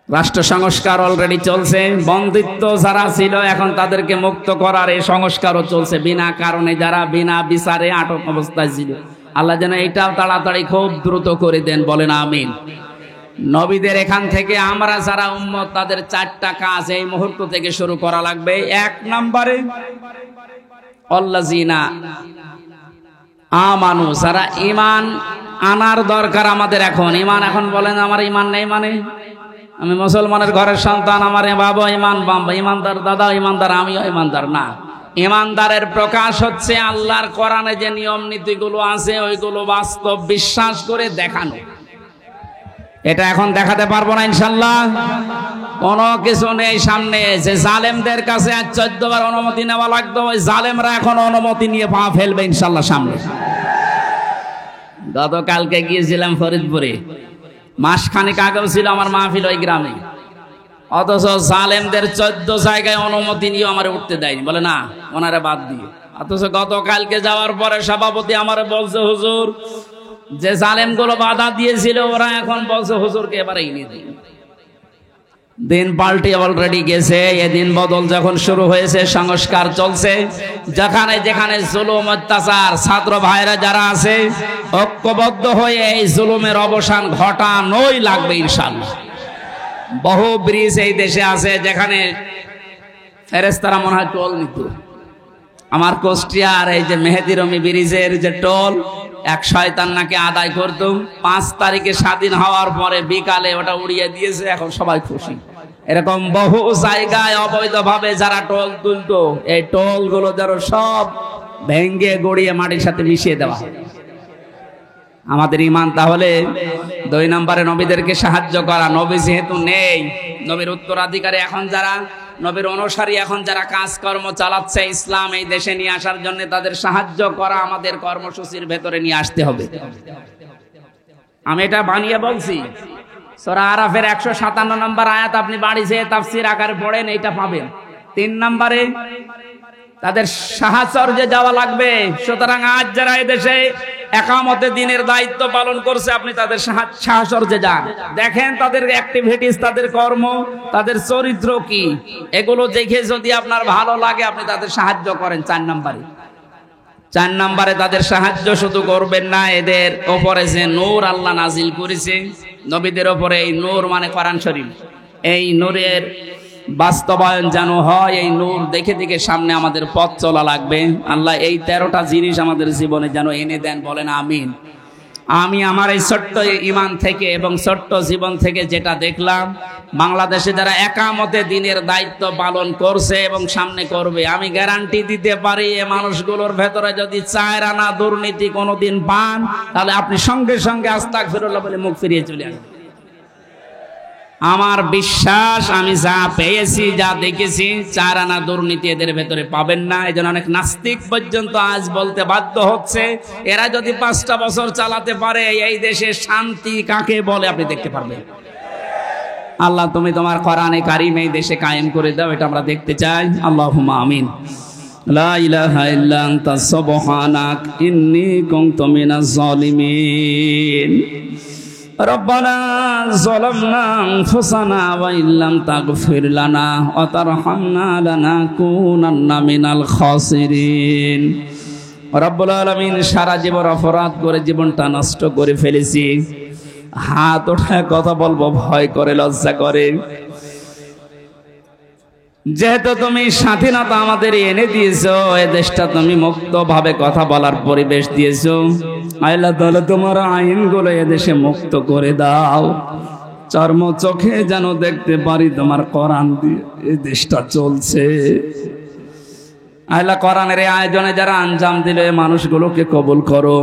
রাষ্ট্র সংস্কার অলরেডি চলছে, বন্দিত্ব যারা ছিল এখন তাদেরকে মুক্ত করার এই সংস্কারও চলছে। বিনা কারণে যারা বিনা বিচারে আটক অবস্থায় ছিল, আল্লাহ যেন এটাও তাড়াতাড়ি খুব দ্রুত করে দেন। বলেন আমিন। নবীদের এখান থেকে আমরা যারা উম্মত, তাদের 4টা কাজ এই মুহূর্ত থেকে শুরু করা লাগবে। 1 নম্বরে আল্লাযিনা আমানু, যারা ঈমান আনার দরকার আমাদের এখন। ঈমান এখন বলেন আমার ঈমান নেই মানে আমি মুসলমানের ঘরের সন্তান, আমার বাবা ঈমান, ঈমানদার দাদা ঈমানদার, আমিও ঈমানদার না। ঈমানদারের প্রকাশ হচ্ছে আল্লাহর কোরআনে যে নিয়ম নীতিগুলো আছে ওইগুলো বাস্তব বিশ্বাস করে দেখানো। এটা এখন দেখাতে পারবো না ইনশাল্লাহ। কোনো কিছু নেই সামনে। যে জালেমদের কাছে আজ 14 বার অনুমতি নেওয়া লাগতো, ওই জালেমরা এখন অনুমতি নিয়ে পা ফেলবে ইনশাল্লাহ সামনে। গতকালকে গিয়েছিলাম ফরিদপুরে, মাসখানেক আগেও ছিল আমার মাহফিল ওই গ্রামে, অথচ জালেমদের 14 জায়গায় অনুমতি নিয়ে আমার উঠতে দেয়নি। বলে না, ওনারা বাদ দিয়ে। অথচ গতকালকে যাওয়ার পরে সভাপতি আমার বলছে, হুজুর যে জালেমগুলো বাধা দিয়েছিল ওরা এখন বলছে হুজুরকে এবারে এনে দিন। দিন পাল্টে অলরেডি গেছে। এদিন বদল যখন শুরু হয়েছে, সংস্কার চলছে। যেখানে যেখানে জুলুম অত্যাচার, ছাত্র ভাইরা যারা আছে ঐক্যবদ্ধ হয়ে এই জুলুমের অবসান ঘটানোই লাগবে ইনশাআল্লাহ। বহু ব্রিজ এই দেশে আছে যেখানে ফেরেশতারা মনে হয় টোল নিত। আমার কুষ্টিয়ার এই যে মেহেদি রমি ব্রিজের যে টোল, এক শয়তান নাকি আদায় করতো। 5 তারিখে স্বাধীন হওয়ার পরে বিকালে ওটা উড়িয়ে দিয়েছে, এখন সবাই খুশি। এরকম বহু জায়গায় অবৈধভাবে যারা টোল তুলতো, এই টোল গুলো যেন সব ভেঙ্গে গড়িয়ে মাটির সাথে মিশিয়ে দেওয়া। আমাদের ঈমান তাহলে 2 নম্বরে নবীদেরকে সাহায্য করা। নবী যেহেতু নেই, নবীর উত্তরাধিকারী এখন যারা, নবীর অনুসারী এখন যারা কাজকর্ম চালাচ্ছে ইসলাম এই দেশে নিয়ে আসার জন্য, তাদের সাহায্য করা আমাদের কর্মসূচির ভেতরে নিয়ে আসতে হবে। আমি এটা বানিয়ে বলছি। সূরা আরাফের 157 নম্বর আয়াত আপনি বাড়ি যেয়ে তাফসীর আকারে পড়েন, এইটা পাবেন। 3 নম্বরে তাদের সাহায্যে যাওয়া লাগবে। সুতরাং আজ যারা এই দেশে একামতে দিনের দায়িত্ব পালন করছে, আপনি তাদের সাহায্যে যান, দেখেন তাদের অ্যাক্টিভিটিস, তাদের কর্ম, তাদের চরিত্র কি, এগুলো দেখে যদি আপনার ভালো লাগে আপনি তাদের সাহায্য করেন। 4 নম্বরে তাদের সাহায্য শুধু করবেন না, এদের ওপরে যে নূর আল্লাহ নাজিল করেছে নবীদের ওপরে, এই নূর মানে কোরআন শরীফ, এই নূরের বাস্তবায়ন যেন হয়। এই নূর দেখে দেখে সামনে আমাদের পথ চলা লাগবে। আল্লাহ এই 13টা জিনিস আমাদের জীবনে যেন এনে দেন। বলেন আমিন। আমি আমার এই ছোট্ট ঈমান থেকে এবং ছোট্ট জীবন থেকে যেটা দেখলাম, বাংলাদেশে যারা একামতে দিনের দায়িত্ব পালন করছে এবং সামনে করবে, আমি গ্যারান্টি দিতে পারি এ মানুষগুলোর ভেতরে যদি 4 আনা দুর্নীতি কোনোদিন পান, তাহলে আপনি সঙ্গে সঙ্গে আস্তাগফিরুল্লাহ বলে মুখ ফিরিয়ে চলে আসবেন। আমার বিশ্বাস, আমি যা পেয়েছি, যা দেখেছি, 4 আনা দুর্নীতি এদের ভেতরে পাবেন না। এই জন্য অনেক নাস্তিক পর্যন্ত আজ বলতে বাধ্য হচ্ছে, এরা যদি 5টা বছর চালাতে পারে এই দেশে শান্তি কাকে বলে আপনি দেখতে পারবেন। আল্লাহ তুমি তোমার কোরআনে কারিম এই দেশে কায়েম করে দাও, এটা আমরা দেখতে চাই। আল্লাহুম্মা আমিন। লা ইলাহা ইল্লা আনতা সুবহানাক ইন্নী কুনতু মিনাজ জালিমিন। রব্বানা যালামনা আনফুসানা ওয়া ইল্লাম তাগফির লানা ওয়া তারহামনা লানাকুনান্না মিনাল খাসিরিন। রব্বুল আলামিন, সারা জীবন অপরাধ করে জীবনটা নষ্ট করে ফেলেছি। হাত ওঠায় কথা বলবো ভয় করে, লজ্জা করে। যেহেতু তুমি স্বাধীনতা আমাদের এনে দিয়েছো, এ দেশটা তুমি মুক্ত ভাবে কথা বলার পরিবেশ দিয়েছো, আল্লাহ তাআলা তোমার আইনগুলো এ দেশে মুক্ত করে দাও। চর্ম চোখে যেন দেখতে পারি তোমার কোরআন দিয়ে এ দেশটা চলছে। আল্লাহ কোরআনের এই আয়োজনে যারা আঞ্জাম দিল এই মানুষগুলোকে কবুল করো।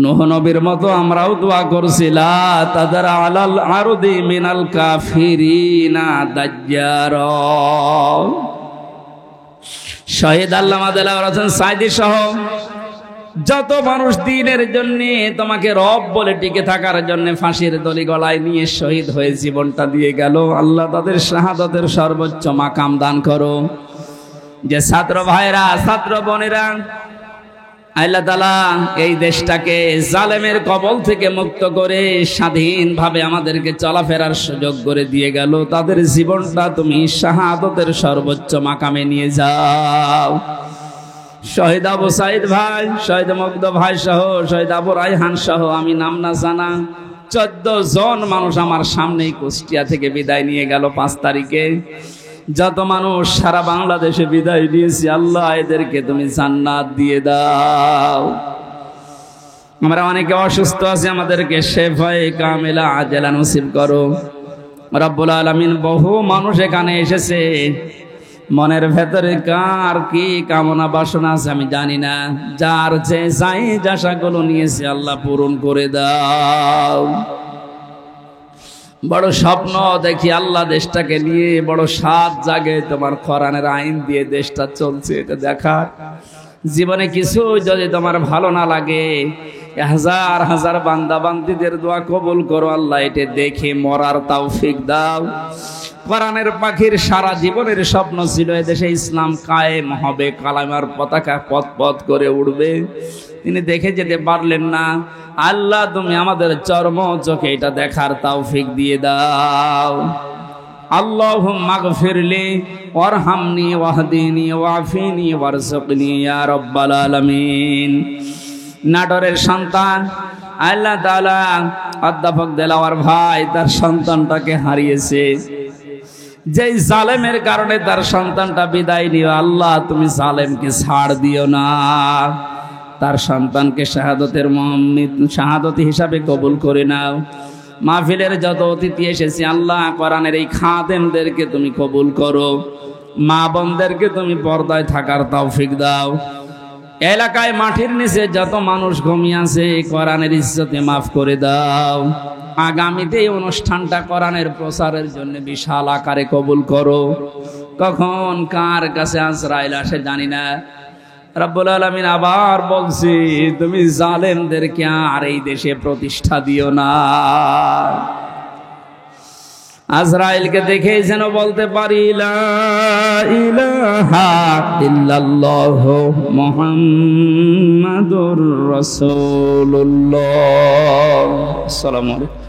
নূহ নবীর মতো আমরাও দোয়া করছি, লা তাদার আলাল আরদি মিনাল কাফিরিনা দাজ্জারা। শহীদ আল্লামা দেলাওয়ার হোসেন সাঈদী সহ যত মানুষ দ্বীনের জন্য তোমাকে রব বলে টিকে থাকার জন্য ফাঁসির দড়ি গলায় নিয়ে শহীদ হয়ে জীবনটা দিয়ে গেল, আল্লাহ তাদের শাহাদাতের সর্বোচ্চ মাকাম দান করো। যে ছাত্র ভাইরা, ছাত্র বোনেরা, আল্লাহ তাআলা এই দেশটাকে জালেমের কবল থেকে মুক্ত করে স্বাধীনভাবে আমাদেরকে চলাফেরার সুযোগ করে দিয়ে গেল, তাদের জীবনটা তুমি শাহাদাতের সর্বোচ্চ মাকামে নিয়ে যাও। শহীদ আবু সাইদ ভাই, শহীদ মুগ্ধ ভাই সহ, শহীদ আবু রায়হান সহ আমি নাম না জানা 14 জন মানুষ আমার সামনেই কুষ্টিয়া থেকে বিদায় নিয়ে গেল 5 তারিখে। যত মানুষ সারা বাংলাদেশে বিদায় নিয়েছি, আল্লাহ এদেরকে তুমি জান্নাত দিয়ে দাও। আমরা অনেকে অসুস্থ আছি, আমাদেরকে শেফায়ে কামেলা আজেলা নসিব করো রব্বুল আলামিন। বহু মানুষ এখানে এসেছে, মনের ভেতরে কার কি কামনা বাসনা আছে আমি জানি না, যার যে চাই আশাগুলো নিয়েছে আল্লাহ পূরণ করে দাও। বড় স্বপ্ন দেখি আল্লাহ দেশটাকে নিয়ে, বড় স্বাদ জাগে তোমার কোরআনের আইন দিয়ে দেশটা চলছে এটা দেখার। জীবনে কিছু যদি তোমার ভালো না লাগে, হাজার হাজার বান্দা বান্দীদের দোয়া কবুল করো আল্লাহ, এটা দেখে মরার তৌফিক দাও। কোরআনের পাখির সারা জীবনের স্বপ্ন ছিল এদেশে ইসলাম কায়েম হবে, কালামার পতাকা পথ পথ করে উঠবে, তিনি দেখে যেতে পারলেন না। আল্লাহ তুমি আমাদের চর্ম চোখে এটা দেখার তৌফিক দিয়ে দাও। আল্লাহুম্মা গফিরলি ওয়ারহামনি ওয়াহদিনি ওয়াফিনি ওয়ারযুকনি ইয়া রাব্বাল আলামিন। নাটোরের সন্তান আল্লাহ তাআলা অধ্যাপক দেলাওয়ার ভাই তার সন্তানটাকে হারিয়েছে, যেই জালেমের কারণে তার সন্তানটা বিদায় নিও আল্লাহ তুমি জালেমকে ছাড় দিও না, তার সন্তানকে শাহাদত হিসাবে কবুল করে নাও। মাহফিলের যত অতিথি এসেছি আল্লাহ কোরআনের এই খাদেমদেরকে তুমি কবুল করো, মা বোনদেরকে তুমি পর্দায় থাকার তৌফিক দাও। এলাকায় মাটির নিচে যত মানুষ ঘুমিয়ে আছে কোরআনের ইজ্জতে মাফ করে দাও। আগামীতে এই অনুষ্ঠানটা কোরআনের প্রচারের জন্য বিশাল আকারে কবুল করো। কখন কার কাছে আজরাইল আসে জানি না। রব্বুল আলামিন আবার বলছি, তুমি জালেমদেরকে আর এই দেশে প্রতিষ্ঠা দিও না। আজরাইলকে দেখে যেন বলতে পারি লা ইলাহা ইল্লাল্লাহু মুহাম্মাদুর রাসূলুল্লাহ। আসসালামু আলাইকুম।